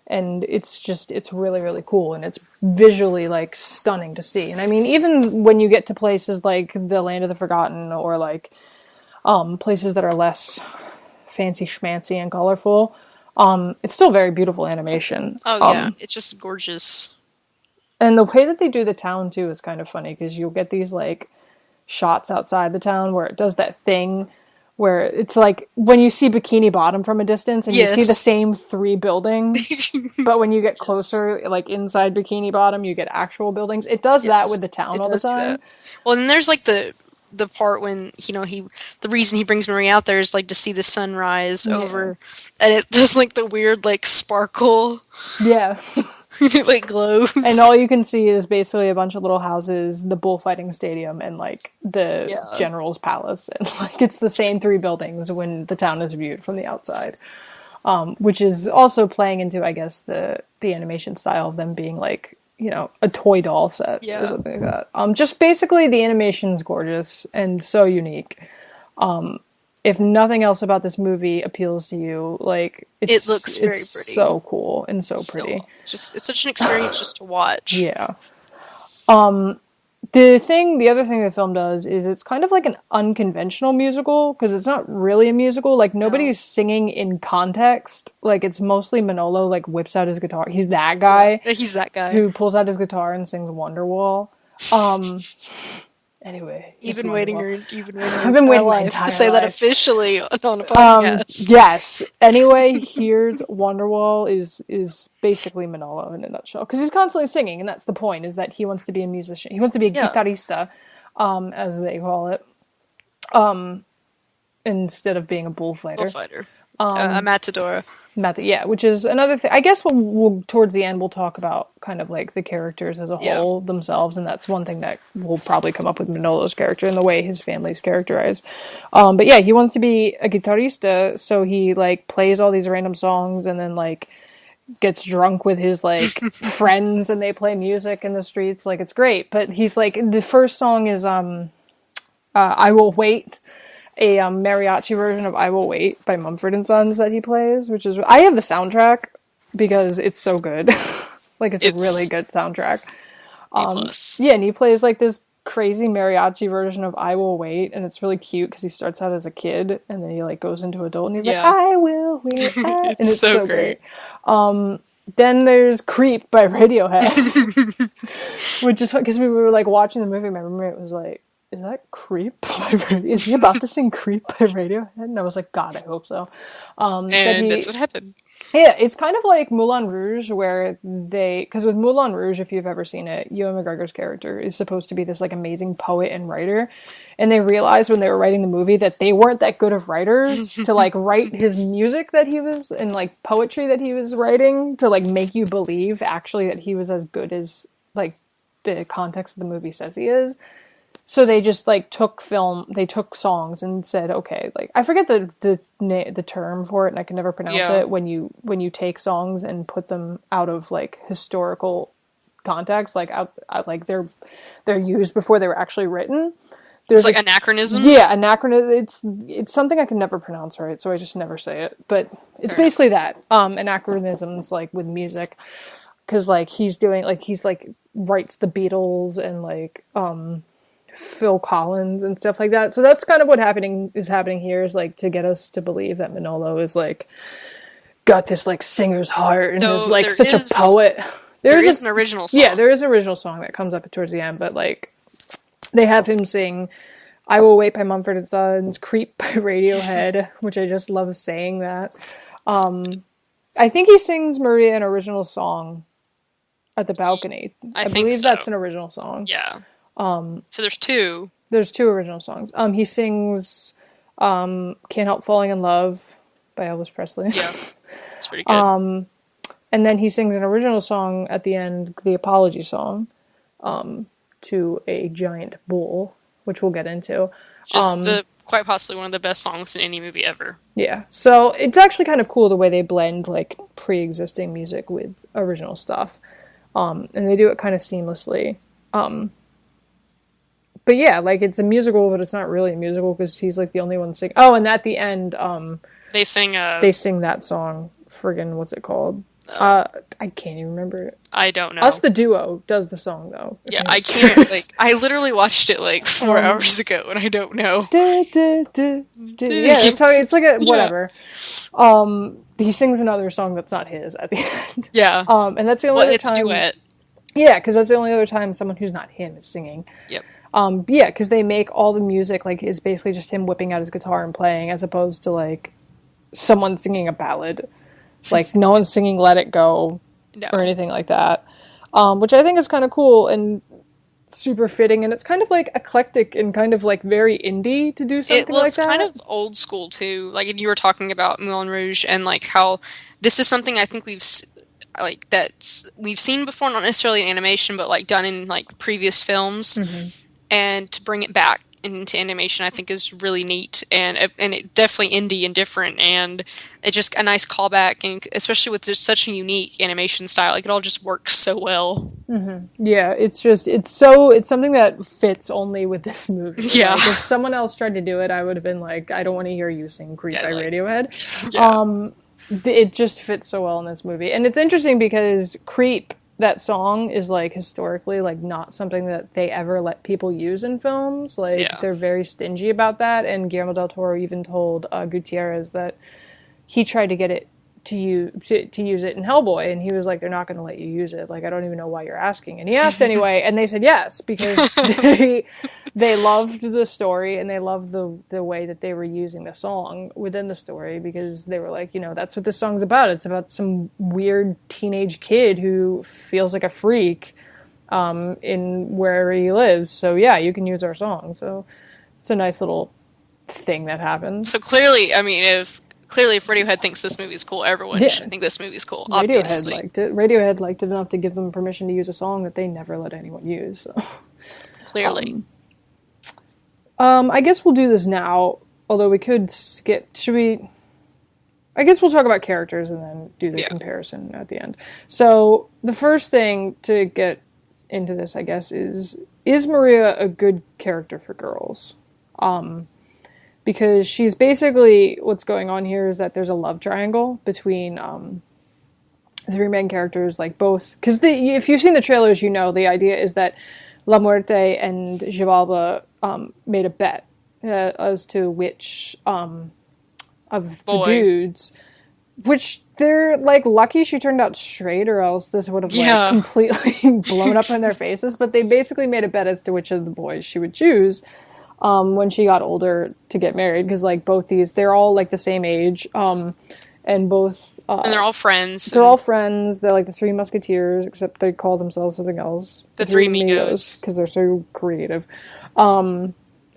it's really, really cool, and it's visually stunning to see. And I mean, even when you get to places like the Land of the Forgotten, or places that are less fancy schmancy and colorful, it's still very beautiful animation. Oh yeah, it's just gorgeous. And the way that they do the town too is kind of funny, because you'll get these shots outside the town where it does that thing where it's when you see Bikini Bottom from a distance and you see the same 3 buildings, but when you get closer, inside Bikini Bottom, you get actual buildings. It does that with the town all the time. Well, then there's the part when, the reason he brings Marie out there is to see the sunrise over, and it does the weird sparkle. Yeah. It glows. And all you can see is basically a bunch of little houses, the bullfighting stadium, and the general's palace. And it's the same 3 buildings when the town is viewed from the outside. Which is also playing into, I guess, the animation style of them being a toy doll set or something like that. Just basically the animation's gorgeous and so unique. If nothing else about this movie appeals to you, like it looks very pretty, so cool and so pretty. It's such an experience just to watch. Yeah. The other thing the film does is it's kind of like an unconventional musical because it's not really a musical. Like nobody's singing in context. Like it's mostly Manolo like whips out his guitar. He's that guy. Yeah, he's that guy who pulls out his guitar and sings Wonderwall. Anyway, you've been waiting my entire to say life. That officially on a podcast. Yes. Anyway, here's Wonderwall is basically Manolo in a nutshell because he's constantly singing, and that's the point. Is that he wants to be a musician. He wants to be a guitarista, as they call it, instead of being a bullfighter. A matador. Which is another thing. I guess we'll towards the end we'll talk about kind of like the characters as a whole themselves, and that's one thing that will probably come up with Manolo's character and the way his family's characterized. But yeah, he wants to be a guitarista, so he like plays all these random songs and then like gets drunk with his like friends and they play music in the streets. Like it's great, but he's like the first song is I Will Wait. A mariachi version of I Will Wait by Mumford & Sons that he plays, which is... I have the soundtrack because it's so good. Like, it's a really good soundtrack. Yeah, and he plays, like, this crazy mariachi version of I Will Wait, and it's really cute because he starts out as a kid, and then he, like, goes into adult, and he's like, I will wait. And it's so great. Then there's Creep by Radiohead. Which is... Because we were, like, watching the movie, my roommate was like, is that Creep by Radiohead? Is he about to sing Creep by Radiohead? And I was like, God, I hope so. And that's what happened. Yeah, it's kind of like Moulin Rouge, where because with Moulin Rouge, if you've ever seen it, Ewan McGregor's character is supposed to be this like amazing poet and writer. And they realized when they were writing the movie that they weren't that good of writers to like write his music that he was, and like poetry that he was writing to like make you believe actually that he was as good as like the context of the movie says he is. So they just like took songs and said, okay, like I forget the term for it, and I can never pronounce it when you take songs and put them out of like historical context, like out like they're used before they were actually written. There's like anachronisms. Yeah, anachronism. It's something I can never pronounce right, so I just never say it. But it's basically that anachronisms, like with music, because like he's writes the Beatles and like Phil Collins and stuff like that. So that's kind of what is happening here, is like to get us to believe that Manolo is like got this like singer's heart and is like such a poet. There is an original song. Yeah, there is an original song that comes up towards the end, but like they have him sing I Will Wait by Mumford & Sons, Creep by Radiohead, which I just love saying that. I think he sings Maria an original song at the balcony. I believe that's an original song. Yeah. So there's two. There's two original songs. He sings Can't Help Falling in Love by Elvis Presley. Yeah. It's pretty good. And then he sings an original song at the end, the apology song, to a giant bull, which we'll get into. Just quite possibly one of the best songs in any movie ever. Yeah. So it's actually kind of cool the way they blend like pre-existing music with original stuff. And they do it kind of seamlessly. But yeah, like it's a musical, but it's not really a musical because he's like the only one singing. Oh, and at the end, they sing that song. Friggin', what's it called? I can't even remember it. I don't know. Us the Duo does the song though. Yeah, I can't. Like, I literally watched it like 4 hours ago, and I don't know. Yeah, that's how it's like a whatever. He sings another song that's not his at the end. Yeah. And that's the only other time. It's a duet. Yeah, because that's the only other time someone who's not him is singing. Yep. Yeah, because they make all the music like is basically just him whipping out his guitar and playing, as opposed to like someone singing a ballad. Like no one's singing "Let It Go" or anything like that, which I think is kind of cool and super fitting. And it's kind of like eclectic and kind of like very indie to do something like that. It's kind of old school too. Like you were talking about Moulin Rouge and like how this is something I think we've seen before, not necessarily in animation, but like done in like previous films. Mm-hmm. And to bring it back into animation, I think is really neat, and it definitely indie and different, and it's just a nice callback, and especially with just such a unique animation style, like it all just works so well. Yeah, it's something that fits only with this movie. Yeah. Like, if someone else tried to do it, I would have been like, I don't want to hear you sing Creep by Radiohead. Yeah. It just fits so well in this movie. And it's interesting because Creep, that song, is like historically like not something that they ever let people use in films. Like they're very stingy about that, and Guillermo del Toro even told Gutierrez that he tried to get it to use it in Hellboy, and he was like, they're not going to let you use it. Like, I don't even know why you're asking. And he asked anyway, and they said yes, because they loved the story, and they loved the way that they were using the song within the story, because they were like, that's what this song's about. It's about some weird teenage kid who feels like a freak in wherever he lives. So yeah, you can use our song. So it's a nice little thing that happens. So clearly, I mean, if Radiohead thinks this movie's cool, everyone should think this movie's cool, obviously. Radiohead liked it enough to give them permission to use a song that they never let anyone use. So clearly. I guess we'll do this now, although we could skip. Should we? I guess we'll talk about characters and then do the comparison at the end. So the first thing to get into this, I guess, is Maria a good character for girls? Because she's basically, what's going on here is that there's a love triangle between the three main characters, like both, because if you've seen the trailers, the idea is that La Muerte and Xibalba made a bet as to which of the dudes, which they're like lucky she turned out straight, or else this would have like completely blown up in their faces. But they basically made a bet as to which of the boys she would choose when she got older to get married, because like both they're all like the same age, and both and they're all friends. They're all friends. They're like the Three Musketeers, except they call themselves something else. The Three Amigos, because they're so creative.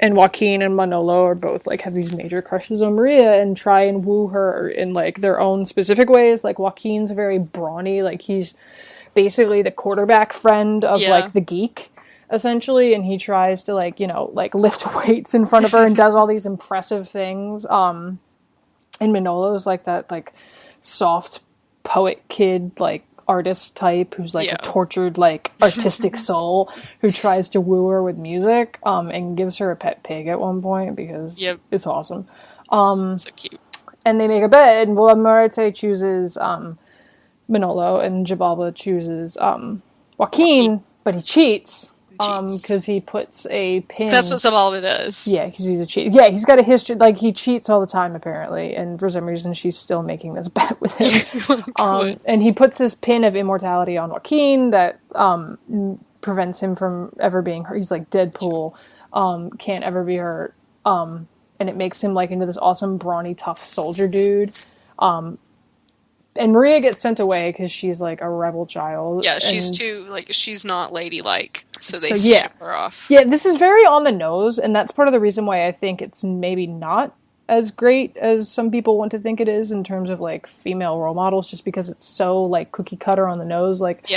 And Joaquin and Manolo are both like have these major crushes on Maria and try and woo her in like their own specific ways. Like Joaquin's very brawny, like he's basically the quarterback friend of like the geek, essentially, and he tries to like lift weights in front of her and does all these impressive things. And Manolo's like that like soft poet kid, like artist type who's like a tortured like artistic soul who tries to woo her with music, and gives her a pet pig at one point because it's awesome. So cute. And they make a bet, and Muerte chooses Manolo, and Xibalba chooses Joaquin, but he cheats. Because he puts a pin. That's what Stovall does. Yeah, because he's a cheat. Yeah, he's got a history. Like, he cheats all the time, apparently. And for some reason, she's still making this bet with him. And he puts this pin of immortality on Joaquin that prevents him from ever being hurt. He's like Deadpool, can't ever be hurt. And it makes him, like, into this awesome, brawny, tough soldier dude. And Maria gets sent away because she's, like, a rebel child. Yeah, she's too, like, she's not ladylike, so they ship her off. Yeah, this is very on the nose, and that's part of the reason why I think it's maybe not as great as some people want to think it is in terms of, like, female role models, just because it's so, like, cookie cutter on the nose. Like,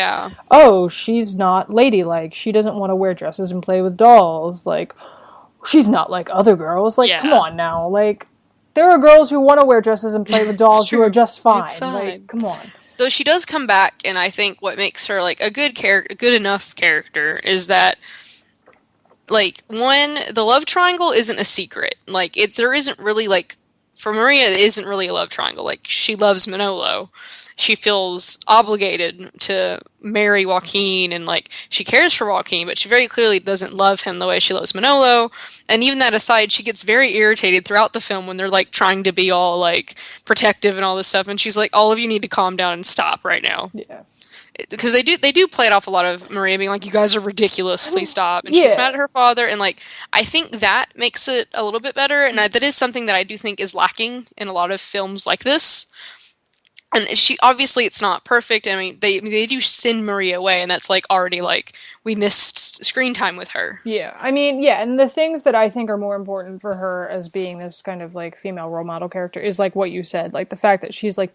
oh, she's not ladylike. She doesn't want to wear dresses and play with dolls. Like, she's not like other girls. Like, come on now. Like, there are girls who want to wear dresses and play with dolls who are just fine. Like, come on. Though she does come back, and I think what makes her like a good enough character is that, like, one, the love triangle isn't a secret. Like, there isn't really, like, for Maria, it isn't really a love triangle. Like, she loves Manolo. She feels obligated to marry Joaquin, and, like, she cares for Joaquin, but she very clearly doesn't love him the way she loves Manolo. And even that aside, she gets very irritated throughout the film when they're, like, trying to be all, like, protective and all this stuff, and she's like, all of you need to calm down and stop right now. Yeah. Because they do play it off a lot of Maria being like, you guys are ridiculous, please stop. And she gets mad at her father, and, like, I think that makes it a little bit better, and that is something that I do think is lacking in a lot of films like this. And obviously it's not perfect. I mean, they do send Maria away, and that's, like, already, like, we missed screen time with her. Yeah, I mean, yeah, and the things that I think are more important for her as being this kind of like female role model character is like what you said, like the fact that she's like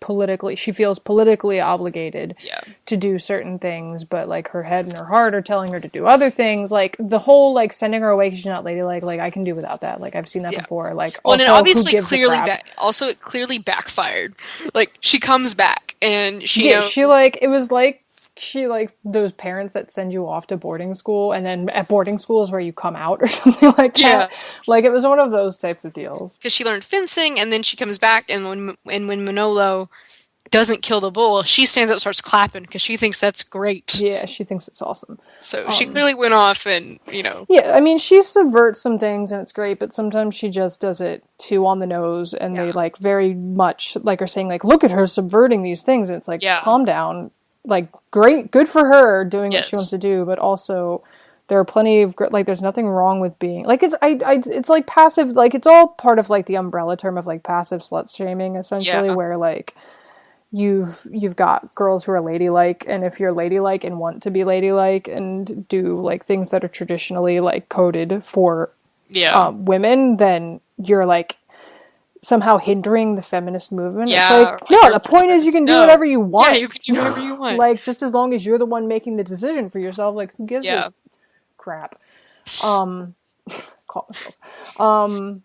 she feels politically obligated to do certain things, but like her head and her heart are telling her to do other things. Like the whole like sending her away because she's not ladylike, like I can do without that. Like I've seen that before. Like well, also, and obviously it clearly backfired. Like she comes back and she she like those parents that send you off to boarding school, and then at boarding school is where you come out or something like that. Like it was one of those types of deals. Because she learned fencing, and then she comes back, and when Manolo doesn't kill the bull, she stands up and starts clapping because she thinks that's great. Yeah, she thinks it's awesome. So she clearly went off and, Yeah, I mean, she subverts some things and it's great, but sometimes she just does it too on the nose, and they like very much like are saying like, look at her subverting these things, and it's like, calm down. Like, great, good for her doing what she wants to do, but also there are plenty of, like, there's nothing wrong with being, like, it's like passive, like, it's all part of, like, the umbrella term of, like, passive slut shaming, essentially, where, like, you've got girls who are ladylike, and if you're ladylike and want to be ladylike and do, like, things that are traditionally, like, coded for women, then you're, like, somehow hindering the feminist movement. It's like, no, the point is you can do whatever you want. Yeah, you can do whatever you want. Like, just as long as you're the one making the decision for yourself, like, who gives a crap? Call myself.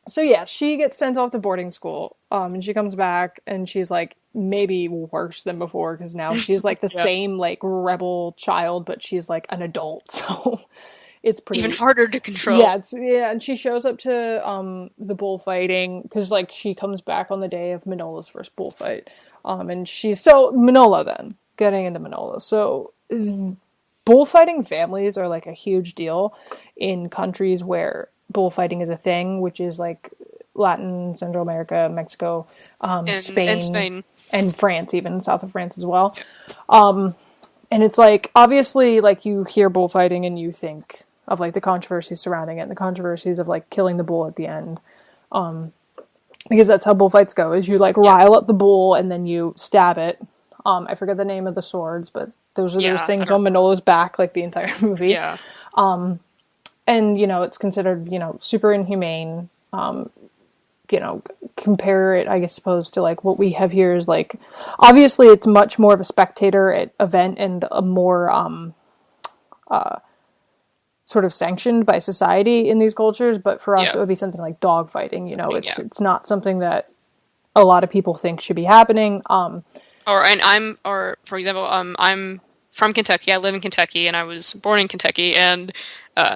So yeah, she gets sent off to boarding school, and she comes back, and she's, like, maybe worse than before, because now she's, like, the same, like, rebel child, but she's, like, an adult, so... It's pretty even harder to control. Yeah, and she shows up to the bullfighting because like she comes back on the day of Manolo's first bullfight. And she's Manolo then getting into Manolo. So bullfighting families are like a huge deal in countries where bullfighting is a thing, which is like Latin, Central America, Mexico, Spain, and France, even south of France as well. Yeah. And it's like obviously like you hear bullfighting and you think of like the controversies surrounding it, and the controversies of like killing the bull at the end, because that's how bullfights go. Is you like rile up the bull and then you stab it. I forget the name of the swords, but those are those things on Manolo's back, like the entire movie. Yeah. And it's considered super inhumane. Compare it, I suppose, to like what we have here is like obviously it's much more of a spectator event and a more sort of sanctioned by society in these cultures, but for us it would be something like dog fighting. It's not something that a lot of people think should be happening. For example, I'm from Kentucky. I live in Kentucky, and I was born in Kentucky, and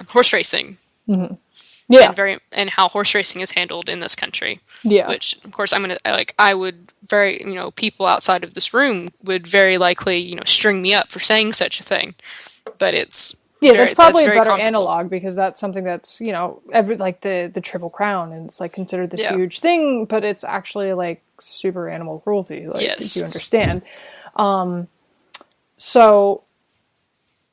horse racing. Mm-hmm. Yeah, and how horse racing is handled in this country. Yeah, which of course people outside of this room would very likely string me up for saying such a thing, but it's. Yeah, that's probably a better analog because that's something that's, like the Triple Crown, and it's like considered this huge thing, but it's actually like super animal cruelty, like if you understand. So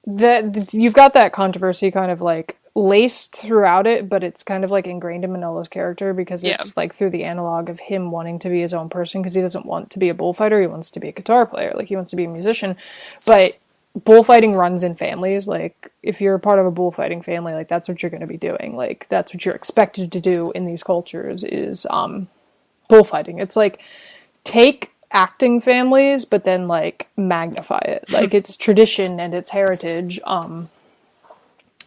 you've got that controversy kind of like laced throughout it, but it's kind of like ingrained in Manolo's character because it's like through the analog of him wanting to be his own person because he doesn't want to be a bullfighter, he wants to be a guitar player, like he wants to be a musician, but bullfighting runs in families. Like if you're a part of a bullfighting family, like that's what you're going to be doing. Like that's what you're expected to do in these cultures is bullfighting. It's like take acting families, but then like magnify it. Like it's tradition and it's heritage.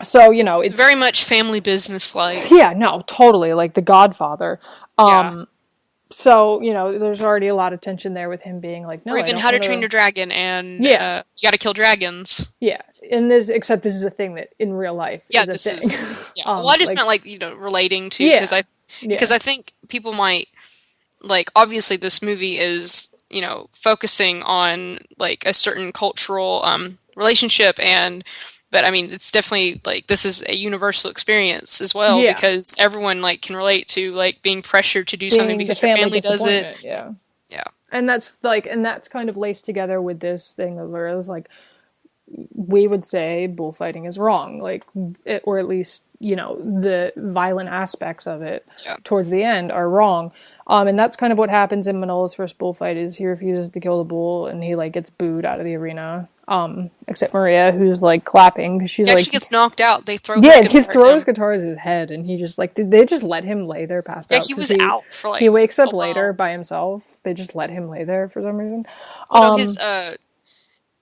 So it's very much family business like. Yeah, no, totally like The Godfather. So, there's already a lot of tension there with him being like, no, or even How to Train Your Dragon, and you gotta kill dragons. Yeah, and except this is a thing that in real life is a thing. Well, I just meant like, relating to, because I think people might, like, obviously this movie is, focusing on, like, a certain cultural relationship, but I mean, it's definitely like this is a universal experience as well because everyone like can relate to like being pressured to do something because your family does it. Yeah. And that's kind of laced together with this thing where it was like we would say bullfighting is wrong, like, or at least, you know, the violent aspects of it towards the end are wrong. And that's kind of what happens in Manolo's first bullfight is he refuses to kill the bull and he like gets booed out of the arena. Except Maria, who's like clapping because she's she gets knocked out. They throw his guitar is his head, and he just like they just let him lay there passed out. Yeah, he was out for like he wakes up later by himself. They just let him lay there for some reason.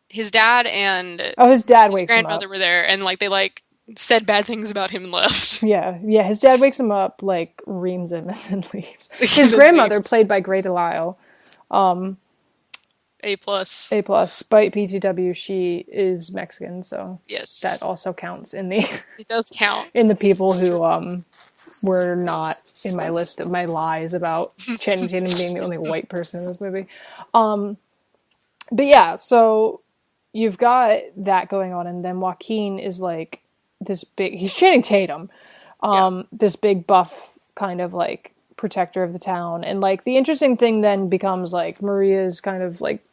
His dad and his dad wakes grandmother him up. Were there, and like they like said bad things about him and left. Yeah. His dad wakes him up, like reams him, and then leaves. His grandmother, played by Grey Delisle, A+. By PTW, she is Mexican, so yes, that also counts in the. It does count in the people who were not in my list of my lies about Channing Tatum being the only white person in this movie. But yeah, so you've got that going on, and then Joaquin is like this big. He's Channing Tatum, this big buff kind of like protector of the town, and like the interesting thing then becomes like Maria's kind of like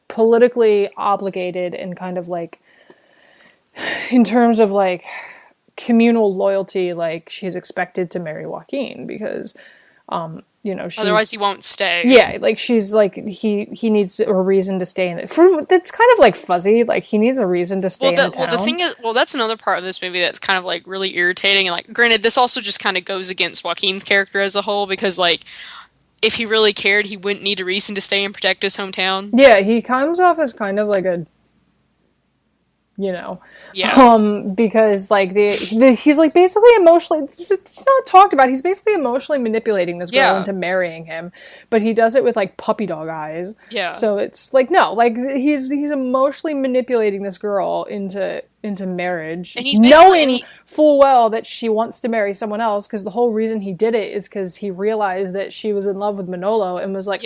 politically obligated and kind of like in terms of like communal loyalty, like she's expected to marry Joaquin because you know, otherwise he won't stay. Yeah, like she's like he needs a reason to stay in it. That's kind of like fuzzy. Like he needs a reason to stay in the town. Well, the thing is, that's another part of this movie that's kind of like really irritating. And like, granted, this also just kind of goes against Joaquin's character as a whole because like, if he really cared, he wouldn't need a reason to stay and protect his hometown. Yeah, he comes off as kind of like a. You know, because like he's like basically emotionally, it's not talked about. He's basically emotionally manipulating this girl into marrying him, but he does it with like puppy dog eyes. Yeah. So it's like, no, like he's emotionally manipulating this girl into marriage, and he's knowing full well that she wants to marry someone else because the whole reason he did it is because he realized that she was in love with Manolo and was like,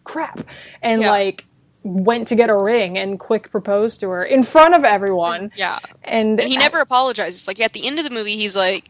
crap, and like. Went to get a ring and quick proposed to her in front of everyone. Yeah. And he never apologizes. Like, at the end of the movie, he's like,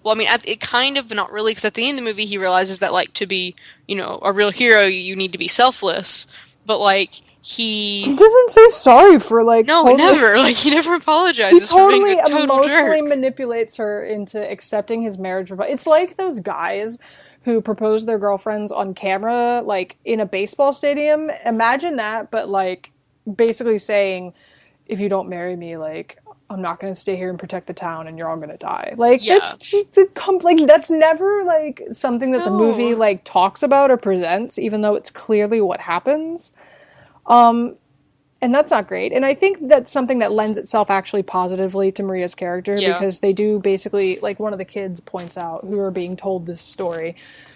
well, I mean, it kind of, not really, because at the end of the movie, he realizes that, like, to be, you know, a real hero, you need to be selfless. But, like, he doesn't say sorry for, like... No, never. Like, he never apologizes for being a total jerk. He totally emotionally manipulates her into accepting his marriage proposal. It's like those guys who propose their girlfriends on camera, like, in a baseball stadium. Imagine that, but, like, basically saying, if you don't marry me, like, I'm not going to stay here and protect the town and you're all going to die. Like, that's never, like, something that the movie, like, talks about or presents, even though it's clearly what happens. And that's not great. And I think that's something that lends itself actually positively to Maria's character because they do basically, like one of the kids points out, who are being told this story,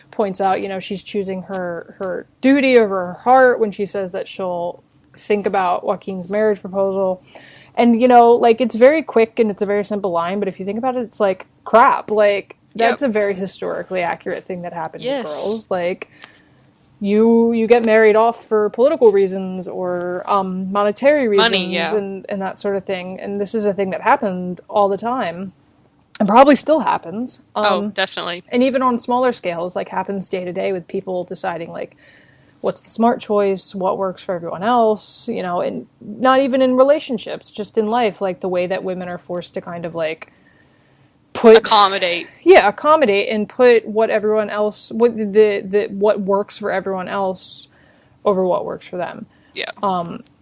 points out, you know, she's choosing her duty over her heart when she says that she'll think about Joaquin's marriage proposal. And, you know, like, it's very quick and it's a very simple line, but if you think about it, it's like, crap. Like, that's a very historically accurate thing that happened to girls. Like... You get married off for political reasons or monetary reasons and that sort of thing. And this is a thing that happened all the time and probably still happens. Definitely. And even on smaller scales, like happens day to day with people deciding like what's the smart choice, what works for everyone else, you know, and not even in relationships, just in life, like the way that women are forced to kind of like accommodate and put what everyone else what works for everyone else over what works for them.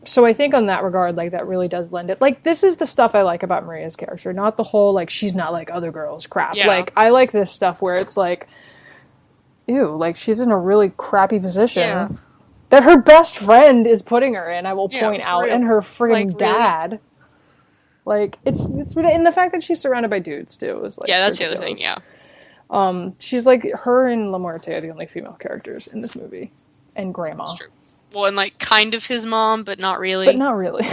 So I think on that regard, like, that really does lend it. Like, this is the stuff I like about Maria's character, not the whole like she's not like other girls crap. Like, I like this stuff where it's like, ew, like she's in a really crappy position that her best friend is putting her in, I will point out, and her friggin' dad. Really? Like, it's and the fact that she's surrounded by dudes, too, is, like... Yeah, that's the other thing, She's, like, her and La Muerte are the only female characters in this movie. And Grandma. That's true. Well, and, like, kind of his mom, but not really. But not really.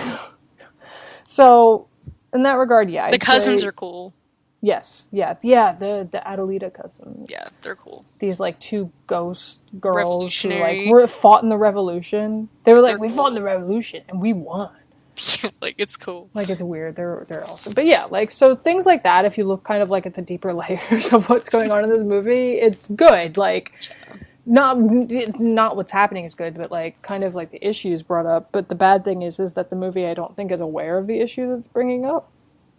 So, in that regard, yeah. The cousins are cool. Yes, the Adelita cousins. Yeah, they're cool. These, like, two ghost girls who, like, fought in the Revolution. They were like, we fought in the Revolution, and we won. Like, it's cool. Like, it's weird. They're awesome. But yeah, like, so things like that, if you look kind of like at the deeper layers of what's going on in this movie, it's good. Like, not what's happening is good, but like kind of like the issues brought up. But the bad thing is that the movie I don't think is aware of the issue that's bringing up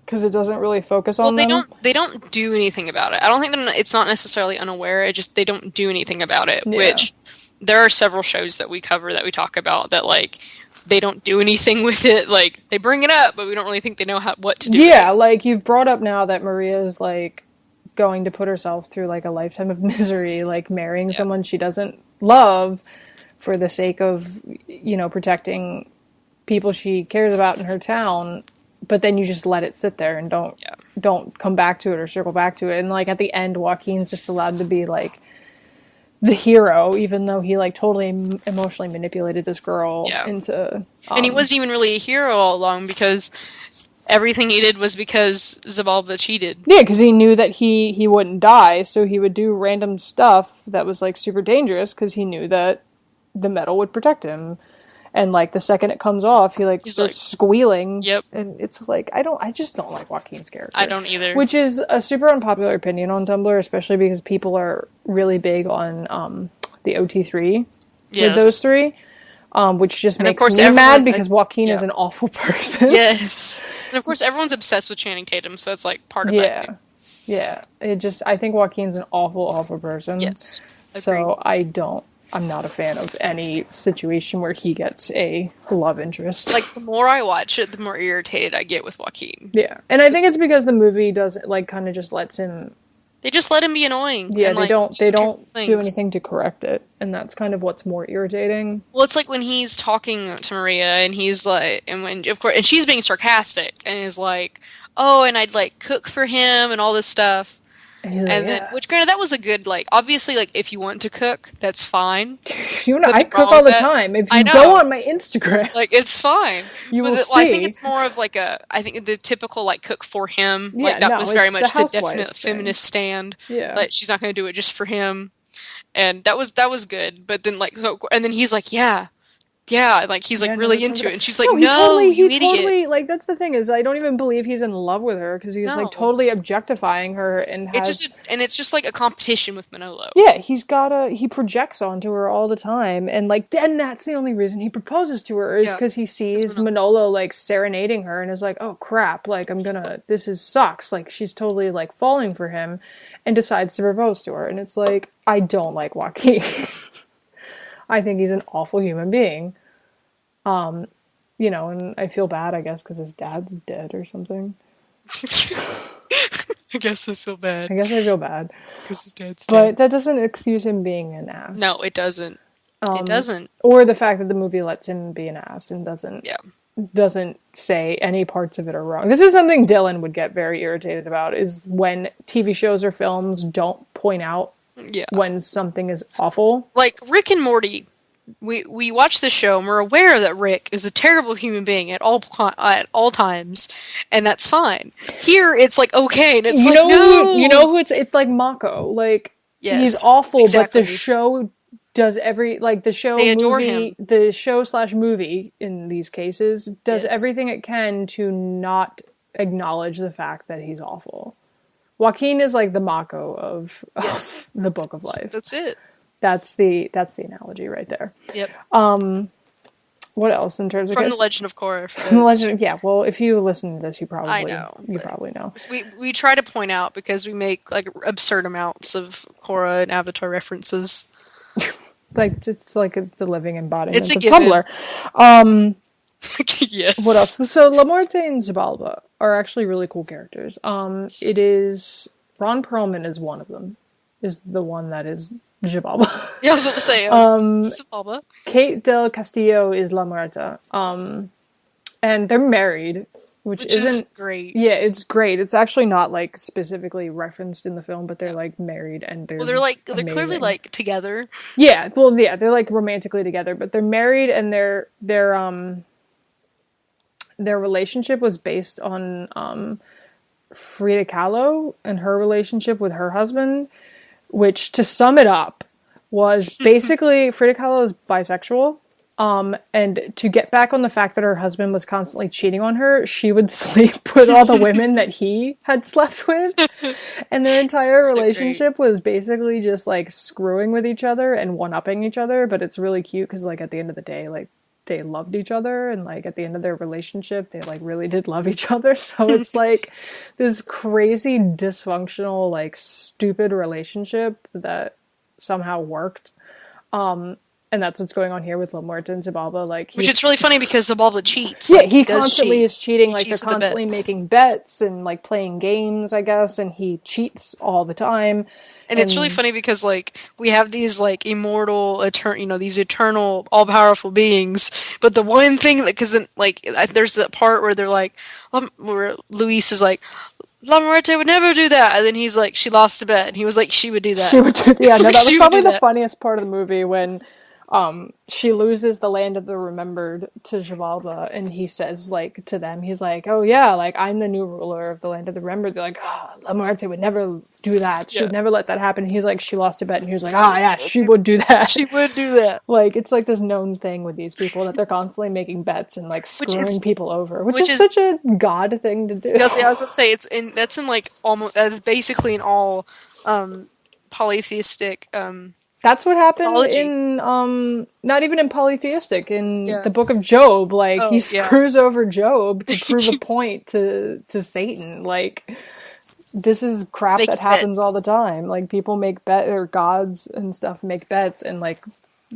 because it doesn't really focus on them. They don't do anything about it. I don't think it's not necessarily unaware. It just they don't do anything about it. Yeah. Which there are several shows that we cover that we talk about that like they don't do anything with it. Like they bring it up, but we don't really think they know what to do. Yeah, like you've brought up now that Maria's like going to put herself through like a lifetime of misery, like marrying someone she doesn't love for the sake of, protecting people she cares about in her town. But then you just let it sit there and don't come back to it or circle back to it. And like at the end, Joaquin's just allowed to be like the hero, even though he like totally emotionally manipulated this girl into. And he wasn't even really a hero all along because everything he did was because Zabalba cheated. Yeah, because he knew that he wouldn't die, so he would do random stuff that was like super dangerous because he knew that the metal would protect him. And like the second it comes off, he like starts squealing. Yep. And it's like I just don't like Joaquin's character. I don't either. Which is a super unpopular opinion on Tumblr, especially because people are really big on the OT3 with those three. Which just makes me mad because Joaquin is an awful person. Yes. And of course everyone's obsessed with Channing Tatum, so it's like part of that too. Yeah. I think Joaquin's an awful, awful person. Yes. Agreed. So I'm not a fan of any situation where he gets a love interest. Like, the more I watch it, the more irritated I get with Joaquin. Yeah. And I think it's because the movie doesn't, like, kind of just lets him... They just let him be annoying. Yeah, and, they don't do anything to correct it. And that's kind of what's more irritating. Well, it's like when he's talking to Maria, and he's like... and she's being sarcastic, and is like, oh, and I'd, like, cook for him, and all this stuff. Which granted, that was a good, like, obviously, like, if you want to cook, that's fine. I cook all the time. If you go on my Instagram, like, it's fine. You will see. I think it's more of like I think the typical like cook for him. Yeah, like that was very much the definite feminist stand. Yeah, like she's not going to do it just for him, and that was good. But then and then he's like, yeah, like he's like really into it, and she's like, "No, you idiot!" Totally, like that's the thing is, I don't even believe he's in love with her because he's like totally objectifying her, and it's just like a competition with Manolo. Yeah, he projects onto her all the time, and like then that's the only reason he proposes to her is because he sees Manolo like serenading her, and is like, "Oh crap! Like sucks!" Like she's totally like falling for him, and decides to propose to her, and it's like I don't like Joaquin. I think he's an awful human being. And I feel bad, I guess, because his dad's dead or something. I guess I feel bad. Because his dad's dead. But that doesn't excuse him being an ass. No, it doesn't. It doesn't. Or the fact that the movie lets him be an ass and doesn't say any parts of it are wrong. This is something Dylan would get very irritated about, is when TV shows or films don't point out when something is awful. Like Rick and Morty, we watch the show and we're aware that Rick is a terrible human being at all times, and that's fine. Here it's like okay, and it's who it's like Mako. Like he's awful, exactly. But the show does the show/movie in these cases does everything it can to not acknowledge the fact that he's awful. Joaquin is like the Mako of the Book of Life. That's it. That's the analogy right there. Yep. What else in terms of The Legend of Korra? From the Legend, well, if you listen to this, you probably know. We try to point out because we make like absurd amounts of Korra and Avatar references. Like it's like the living embodiment of Tumblr. Yes. What else? So La Muerte and Zabalba are actually really cool characters. It is Ron Perlman is one of them. Is the one that is Zabalba. Yeah, I was about to say Zabalba. Kate del Castillo is La Muerta. And they're married, which isn't great. Yeah, it's great. It's actually not like specifically referenced in the film, but they're like married and they're they're clearly like together. Yeah, well, yeah, they're like romantically together, but they're married and their relationship was based on Frida Kahlo and her relationship with her husband, which, to sum it up, was basically Frida Kahlo is bisexual, And to get back on the fact that her husband was constantly cheating on her, she would sleep with all the women that he had slept with. And their entire relationship was basically just like screwing with each other and one-upping each other. But it's really cute because like at the end of the day, like they loved each other, and like at the end of their relationship they like really did love each other. So it's like this crazy dysfunctional like stupid relationship that somehow worked. And that's what's going on here with Lamorta and Xibalba. Like, which it's really funny because Xibalba cheats. Yeah, like, he constantly is cheating. Like, they're constantly making bets and like playing games, I guess, and he cheats all the time. And it's really funny because, like, we have these, like, immortal, these eternal, all-powerful beings, but the one thing that, because then, like, there's that part where they're like, where Luis is like, La Muerte would never do that, and then he's like, she lost a bet, and he was like, she would do that. She would do, yeah, no, that was probably the funniest part of the movie when she loses the Land of the Remembered to Xibalba, and he says, like, to them, he's like, oh yeah, like, I'm the new ruler of the Land of the Remembered. They're like, La Muerte would never do that. She would never let that happen. And he's like, she lost a bet, and he was like, yeah, she would do that. She would do that. Like, it's like this known thing with these people that they're constantly making bets and, like, screwing people over, which is such a god thing to do. I was going to say, that's in, like, almost, that's basically in all, polytheistic, That's what happened in, not even in polytheistic, in the Book of Job. Like, he screws over Job to prove a point to Satan. Like, this is crap that happens all the time. Like, people make or gods and stuff make bets and, like,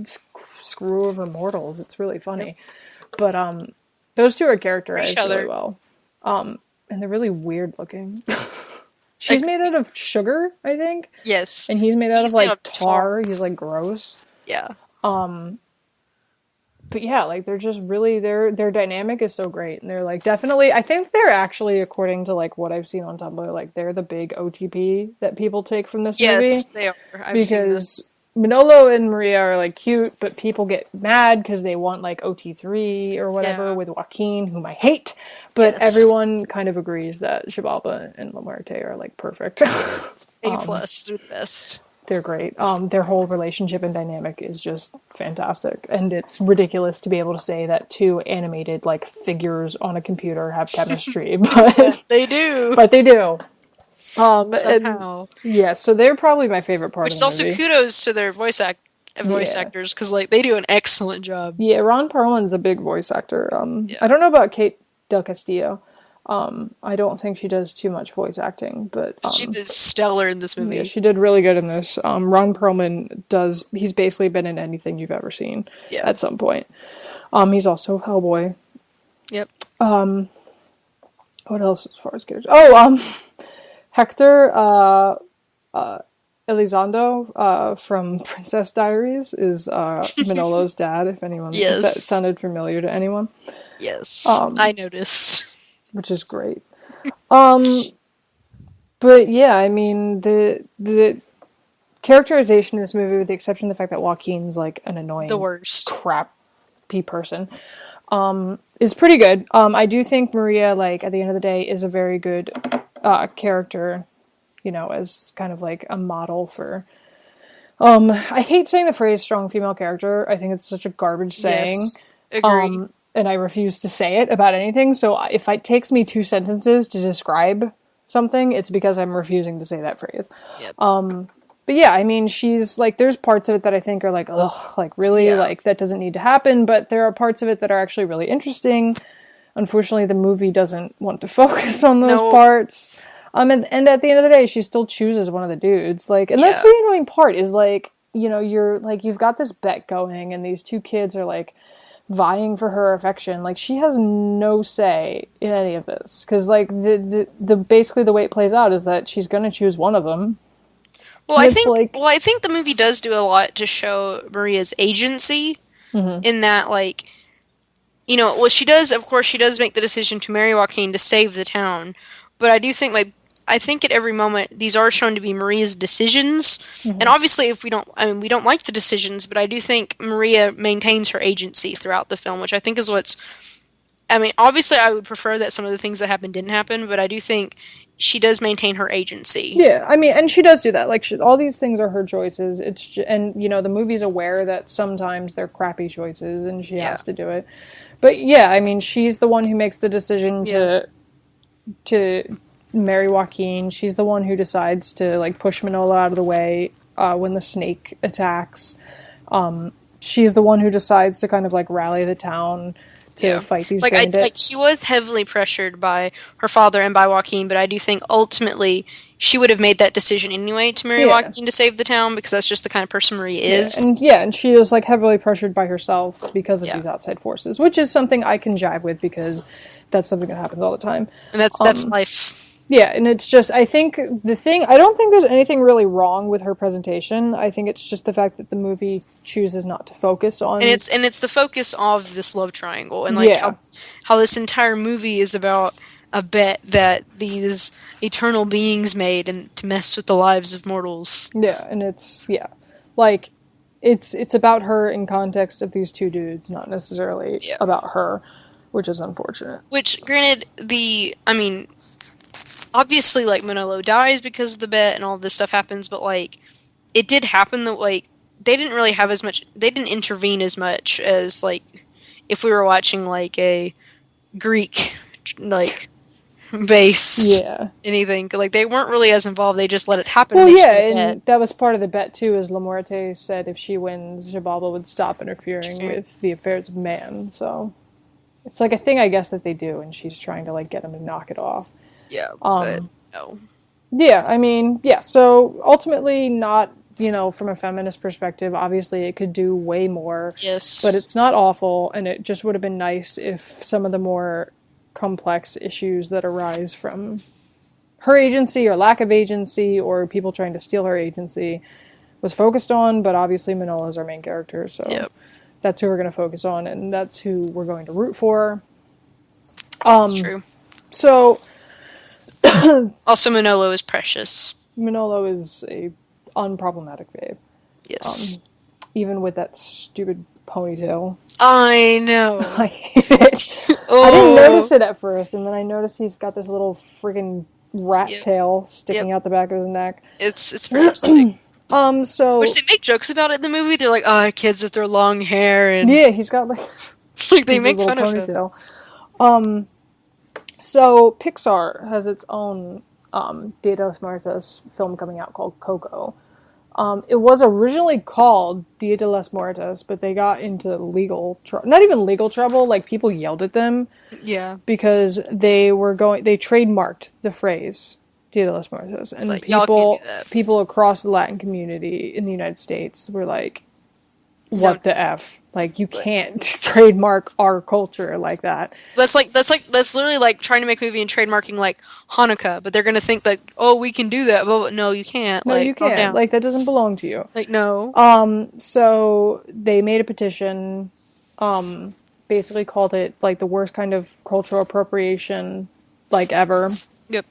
screw over mortals. It's really funny. But, those two are characterized really well. And they're really weird looking. She's made out of sugar, I think. Yes. And he's made out of, like, tar. He's, like, gross. Yeah. But yeah, like, they're just really, their dynamic is so great. And they're, like, definitely, I think they're actually, according to, like, what I've seen on Tumblr, like, they're the big OTP that people take from this movie. Yes, they are. I've seen this. Manolo and Maria are, like, cute, but people get mad because they want, like, OT3 or whatever with Joaquin, whom I hate. But everyone kind of agrees that Xibalba and La Muerte are, like, perfect. A+, they're the best. They're great. Their whole relationship and dynamic is just fantastic. And it's ridiculous to be able to say that two animated, like, figures on a computer have chemistry. But they do. But they do. Somehow. So they're probably my favorite part of the movie. Which is also kudos to their voice actors, because, like, they do an excellent job. Yeah, Ron Perlman's a big voice actor. I don't know about Kate Del Castillo. I don't think she does too much voice acting, but she did stellar in this movie. Yeah, she did really good in this. Ron Perlman he's basically been in anything you've ever seen at some point. He's also Hellboy. Yep. What else as far as characters? Hector Elizondo from Princess Diaries is Manolo's dad, if anyone if that sounded familiar to anyone. Yes, I noticed. Which is great. But yeah, I mean, the characterization in this movie, with the exception of the fact that Joaquin's like an annoying, the worst, crappy person, is pretty good. I do think Maria, like, at the end of the day, is a very good character, you know, as kind of like a model for... I hate saying the phrase strong female character. I think it's such a garbage saying. Yes, agreed. And I refuse to say it about anything, so if it takes me 2 sentences to describe something, it's because I'm refusing to say that phrase. Yep. But yeah, I mean, she's, like, there's parts of it that I think are like, ugh, like, really? Like, that doesn't need to happen, but there are parts of it that are actually really interesting. Unfortunately, the movie doesn't want to focus on those parts. And at the end of the day, she still chooses one of the dudes. Like, and that's the annoying part, is, like, you know, you're, like, you've got this bet going, and these 2 kids are, like, vying for her affection. Like, she has no say in any of this, because, like, the basically the way it plays out is that she's going to choose one of them. Well, I think the movie does do a lot to show Maria's agency, in that, like, you know, well, she does make the decision to marry Joaquin to save the town, but I do think, like, I think at every moment these are shown to be Maria's decisions, and obviously we don't like the decisions, but I do think Maria maintains her agency throughout the film, which I think is obviously I would prefer that some of the things that happened didn't happen, but I do think she does maintain her agency. Yeah, I mean, and she does do that. Like, all these things are her choices. And the movie's aware that sometimes they're crappy choices, and she has to do it. But yeah, I mean, she's the one who makes the decision to marry Joaquin. She's the one who decides to like push Manolo out of the way when the snake attacks. She's the one who decides to kind of like rally the town to fight these bandits. She was heavily pressured by her father and by Joaquin, but I do think ultimately she would have made that decision anyway to marry Joaquin to save the town, because that's just the kind of person Marie is. And she is like heavily pressured by herself because of these outside forces, which is something I can jive with because that's something that happens all the time. And that's life. Yeah, and it's just, I think I don't think there's anything really wrong with her presentation. I think it's just the fact that the movie chooses not to focus on... And it's the focus of this love triangle, and like how this entire movie is about a bet that these eternal beings made and to mess with the lives of mortals. Yeah, and it's about her in context of these two dudes, not necessarily about her, which is unfortunate. Which, granted, obviously, like, Manolo dies because of the bet and all this stuff happens, but, like, it did happen that, like, they didn't really have as much... They didn't intervene as much as, like, if we were watching, like, a Greek, like, base anything. Like, they weren't really as involved. They just let it happen. Well, and that was part of the bet, too, as La Muerte said if she wins, Xibalba would stop interfering with the affairs of man, so... It's, like, a thing, I guess, that they do, and she's trying to, like, get him to knock it off. Yeah, but no. Yeah, I mean, so ultimately not, from a feminist perspective, obviously it could do way more. Yes. But it's not awful, and it just would have been nice if some of the more complex issues that arise from her agency or lack of agency or people trying to steal her agency was focused on, but obviously Manolo's our main character, so that's who we're going to focus on, and that's who we're going to root for. That's true. So... Also, Manolo is precious. Manolo is a unproblematic babe. Yes. Even with that stupid ponytail. I know. I hate it. I didn't notice it at first, and then I noticed he's got this little freaking rat tail sticking out the back of his neck. It's very upsetting. Which they make jokes about it in the movie. They're like, kids with their long hair, and he's got like they make fun ponytail. Of him. So Pixar has its own Dia de los Muertos film coming out called Coco. It was originally called Dia de los Muertos, but they got into not even legal trouble, like people yelled at them. Yeah. Because they trademarked the phrase Dia de los Muertos. And like, people across the Latin community in the United States were like, what the F? Like, you can't trademark our culture like that. That's literally like trying to make a movie and trademarking like Hanukkah, but they're gonna think that, we can do that. But no, you can't. No, you can't. Like, that doesn't belong to you. Like, no. So they made a petition, basically called it like the worst kind of cultural appropriation like ever. Yep.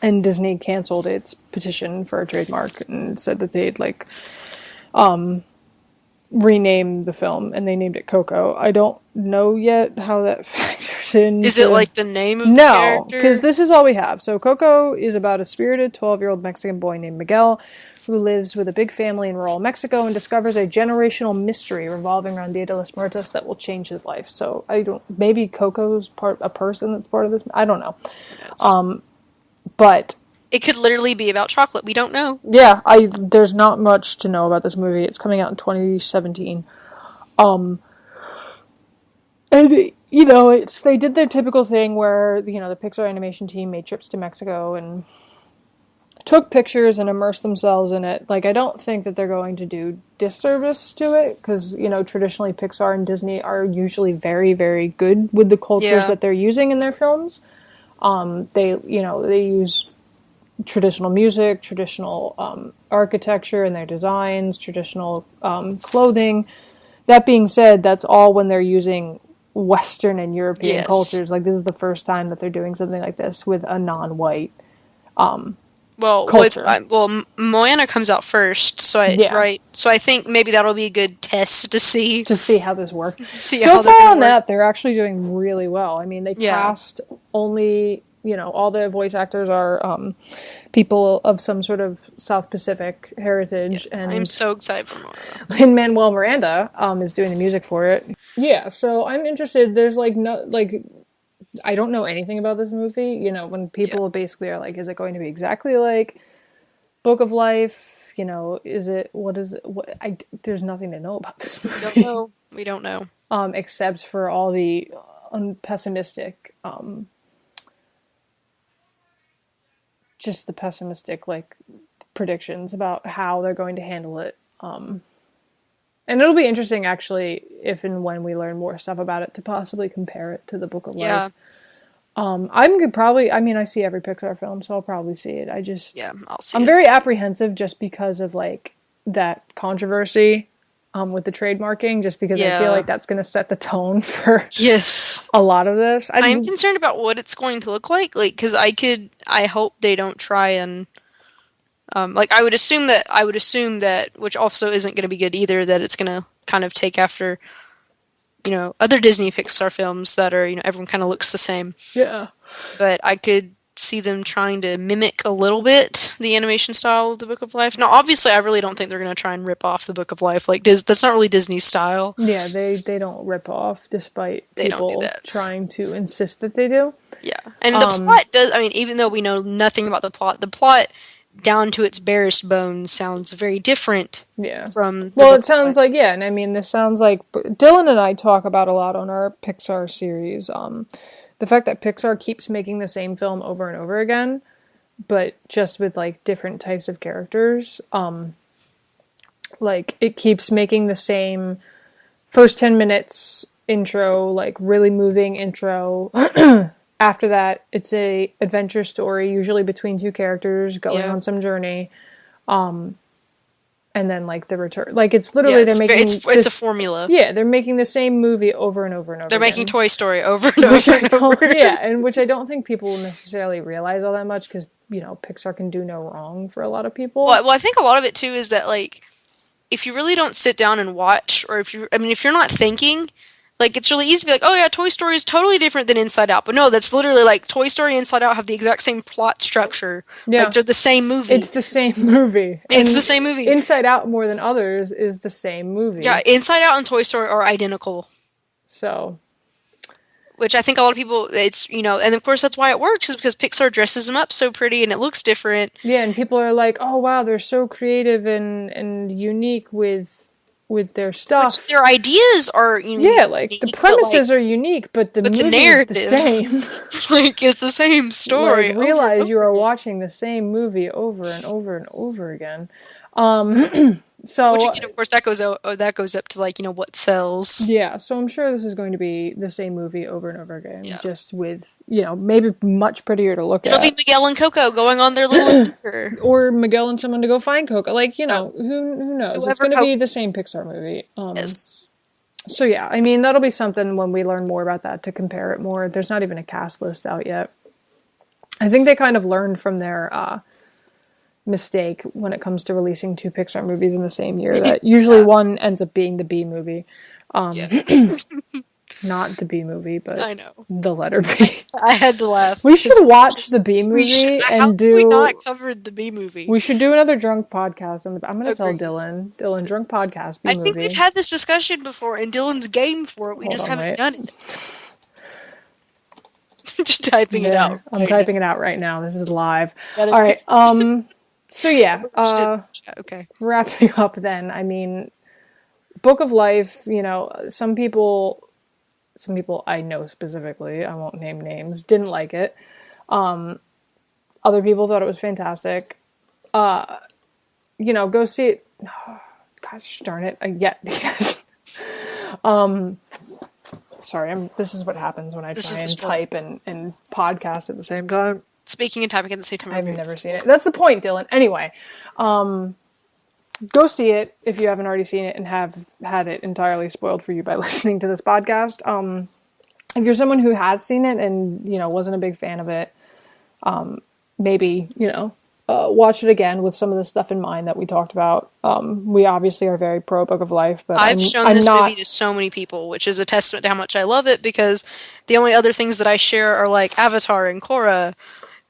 And Disney canceled its petition for a trademark and said that they'd like rename the film, and they named it Coco. I don't know yet how that factors in. Is it like the name of the character? No, because this is all we have. So Coco is about a spirited 12-year-old Mexican boy named Miguel who lives with a big family in rural Mexico and discovers a generational mystery revolving around Dia de los Muertos that will change his life. So maybe Coco's a person that's part of this. I don't know. Yes. But it could literally be about chocolate. We don't know. Yeah, there's not much to know about this movie. It's coming out in 2017. And, they did their typical thing where, the Pixar animation team made trips to Mexico and took pictures and immersed themselves in it. Like, I don't think that they're going to do disservice to it, because, traditionally Pixar and Disney are usually very, very good with the cultures that they're using in their films. They use traditional music, traditional architecture in their designs, traditional clothing. That being said, that's all when they're using Western and European cultures. Like, this is the first time that they're doing something like this with a non-white culture. Moana comes out first, so I think maybe that'll be a good test to see how this works. So far on that, they're actually doing really well. I mean, they cast only all the voice actors are people of some sort of South Pacific heritage. Yeah, and I'm so excited for Moyer. Lin-Manuel Miranda is doing the music for it. Yeah, so I'm interested. There's I don't know anything about this movie. When people basically are like, is it going to be exactly like Book of Life? Is it, what is it? There's nothing to know about this movie. We don't know. Except for all the pessimistic, just the pessimistic, predictions about how they're going to handle it. And it'll be interesting, actually, if and when we learn more stuff about it, to possibly compare it to the Book of Life. I see every Pixar film, so I'll probably see it. I'll see I'm it. very apprehensive just because of, that controversy with the trademarking, just because I feel like that's going to set the tone for a lot of this. I'm concerned about what it's going to look like, because I hope they don't try and I would assume that, which also isn't going to be good either, that it's going to kind of take after, other Disney Pixar films that are, everyone kind of looks the same. Yeah. But I could see them trying to mimic a little bit the animation style of the Book of Life. Now, obviously, I really don't think they're going to try and rip off the Book of Life. That's not really Disney's style. Yeah, they don't rip off, despite people trying to insist that they do. Yeah, and the plot does. Even though we know nothing about the plot down to its barest bones sounds very different. Yeah. From it sounds like, and this sounds like Dylan and I talk about a lot on our Pixar series. The fact that Pixar keeps making the same film over and over again, but just with different types of characters. It keeps making the same first 10 minutes intro, really moving intro. After that, it's a adventure story, usually between two characters going on some journey. And then the return. It's literally it's a formula. Yeah, they're making the same movie over and over and over. They're again. making Toy Story over and over. Yeah, and which I don't think people will necessarily realize all that much, because Pixar can do no wrong for a lot of people. Well, I think a lot of it too is that if you really don't sit down and watch, or if you're not thinking. It's really easy to be like, oh yeah, Toy Story is totally different than Inside Out. But no, that's literally Toy Story and Inside Out have the exact same plot structure. Yeah. They're the same movie. It's the same movie. It's the same movie. Inside Out, more than others, is the same movie. Yeah, Inside Out and Toy Story are identical. So. Which I think a lot of people, it's, and of course that's why it works, is because Pixar dresses them up so pretty and it looks different. Yeah, and people are like, oh wow, they're so creative and unique with their stuff. Which their ideas are unique. Yeah, the premises are unique, but the narrative is the same. It's the same story. Realize you are watching the same movie over and over and over again. So, which again, of course, that goes up to what sells. Yeah, so I'm sure this is going to be the same movie over and over again, just with maybe much prettier to look at. It'll be Miguel and Coco going on their little adventure, or Miguel and someone to go find Coco. Who knows? It's going to be the same Pixar movie. Yes. So yeah, that'll be something when we learn more about that, to compare it more. There's not even a cast list out yet. I think they kind of learned from their mistake when it comes to releasing two Pixar movies in the same year, that usually one ends up being the B movie. Not the B movie, but I know. The letter B. I had to laugh. We should watch the B movie and do. We not covered the B movie. We should do another drunk podcast. I'm going to tell Dylan, drunk podcast B movie. I think we've had this discussion before, and Dylan's game for it. We just haven't done it. Just typing it out. I'm typing it out right now. This is live. All right. So yeah, okay. Wrapping up then, Book of Life, some people I know specifically, I won't name names, didn't like it. Other people thought it was fantastic. Go see it. Oh, gosh darn it. Yes. Sorry, this is what happens when I try and type and podcast at the same time. Speaking and typing at the same time. I've never seen it. That's the point, Dylan. Anyway, go see it if you haven't already seen it and have had it entirely spoiled for you by listening to this podcast. If you're someone who has seen it and, wasn't a big fan of it, maybe, watch it again with some of the stuff in mind that we talked about. We obviously are very pro Book of Life, but I've shown this movie to so many people, which is a testament to how much I love it, because the only other things that I share are like Avatar and Korra,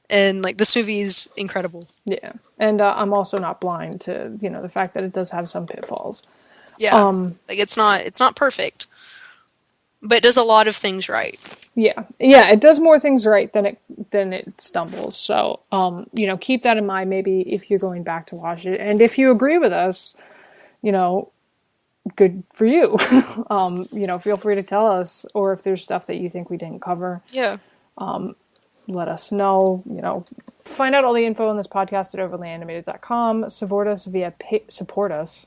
and like this movie is incredible. Yeah, and I'm also not blind to the fact that it does have some pitfalls. Yeah, like it's not perfect, but it does a lot of things right. Yeah, it does more things right than it stumbles. So, keep that in mind. Maybe if you're going back to watch it, and if you agree with us, good for you. Feel free to tell us, or if there's stuff that you think we didn't cover. Yeah. Let us know. Find out all the info on this podcast at overlyanimated.com. Support us via support us.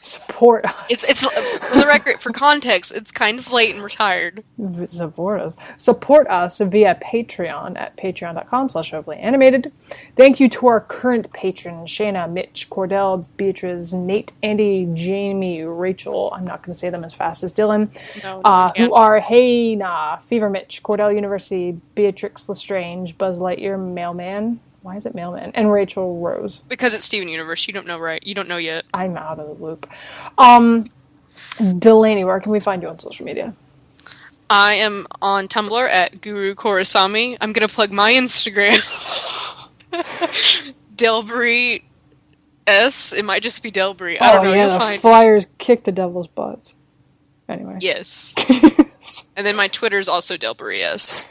Support us. It's for the record, for context, it's kind of late and we're tired. Support us. Support us via Patreon at patreon.com/overlyanimated. Thank you to our current patrons, Shayna, Mitch, Cordell, Beatrice, Nate, Andy, Jamie, Rachel. I'm not going to say them as fast as Dylan. No, who are Hey Nah, Fever Mitch, Cordell University, Beatrix Lestrange, Buzz Lightyear, Mailman. Why is it Mailman? And Rachel Rose. Because it's Steven Universe. You don't know, right? You don't know yet. I'm out of the loop. Delaney, where can we find you on social media? I am on Tumblr at Guru Korasami. I'm going to plug my Instagram. Delbury S. It might just be Delbury. I don't know. Yeah, the Flyers kick the Devil's butts. Anyway. Yes. And then my Twitter is also Delbury S.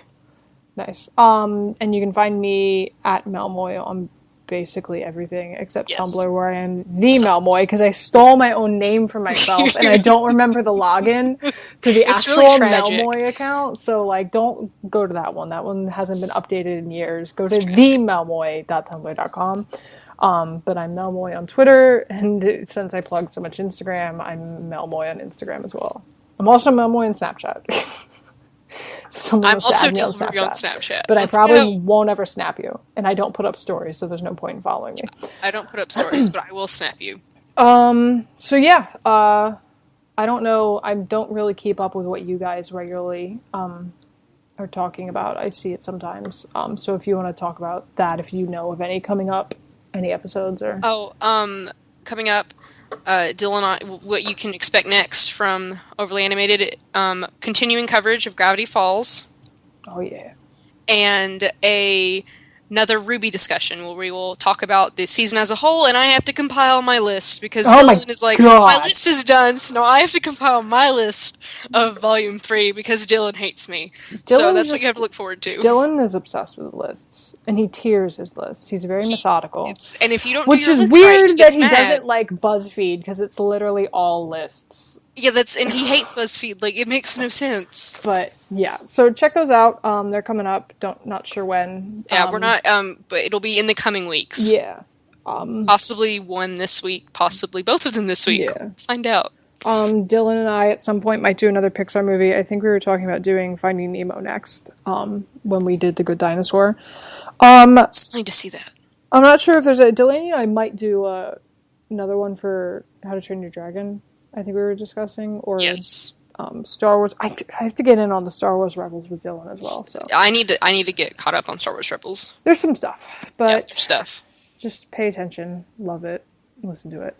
Nice. And you can find me at Melmoy on basically everything except Tumblr, where I am Melmoy, because I stole my own name for myself and I don't remember the login to the actual really Melmoy account. So, don't go to that one. That one hasn't been updated in years. Go to themelmoy.tumblr.com. But I'm Melmoy on Twitter, and since I plug so much Instagram, I'm Melmoy on Instagram as well. I'm also Melmoy on Snapchat. I'm also Delbury on Snapchat. But I probably won't ever snap you. And I don't put up stories, so there's no point in following me. I don't put up stories, but I will snap you. So yeah, I don't know. I don't really keep up with what you guys regularly are talking about. I see it sometimes. So if you want to talk about that, if you know of any coming up, any episodes or... Coming up, Dylan, what you can expect next from Overly Animated, continuing coverage of Gravity Falls. Oh, yeah. And another RWBY discussion where we will talk about the season as a whole, and I have to compile my list, because Dylan is like, my list is done, so now I have to compile my list of Volume 3, because Dylan hates me. So that's what you have to look forward to. Dylan is obsessed with lists, and he tiers his lists. He's very methodical. And if you don't Which do your is list weird right, that he mad. Doesn't like BuzzFeed, because it's literally all lists. Yeah, and he hates BuzzFeed. It makes no sense. But yeah, so check those out. They're coming up. Not sure when. Yeah, we're not. But it'll be in the coming weeks. Yeah. Possibly one this week. Possibly both of them this week. Yeah. Find out. Dylan and I at some point might do another Pixar movie. I think we were talking about doing Finding Nemo next. When we did The Good Dinosaur. It's need to see that. I'm not sure if there's a Delaney and I might do another one for How to Train Your Dragon. I think we were discussing, or Star Wars. I have to get in on the Star Wars Rebels with Dylan as well. So I need to get caught up on Star Wars Rebels. There's some stuff, but there's stuff. Just pay attention, love it, listen to it.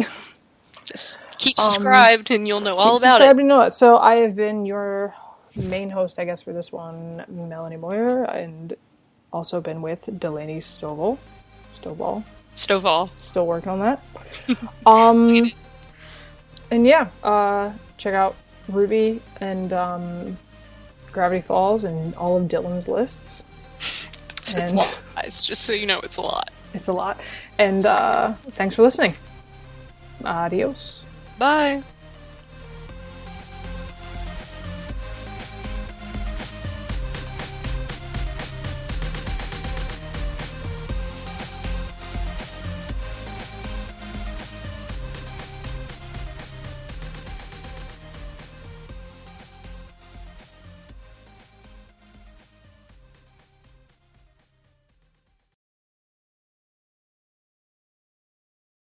Just keep subscribed, and you'll know all about it. And know it. So I have been your main host, I guess, for this one, Melanie Moyer, and also been with Delaney Stovall. Still working on that. And yeah, check out RWBY and Gravity Falls and all of Dylan's lists. It's a lot, guys. Just so you know, it's a lot. It's a lot. And thanks for listening. Adios. Bye.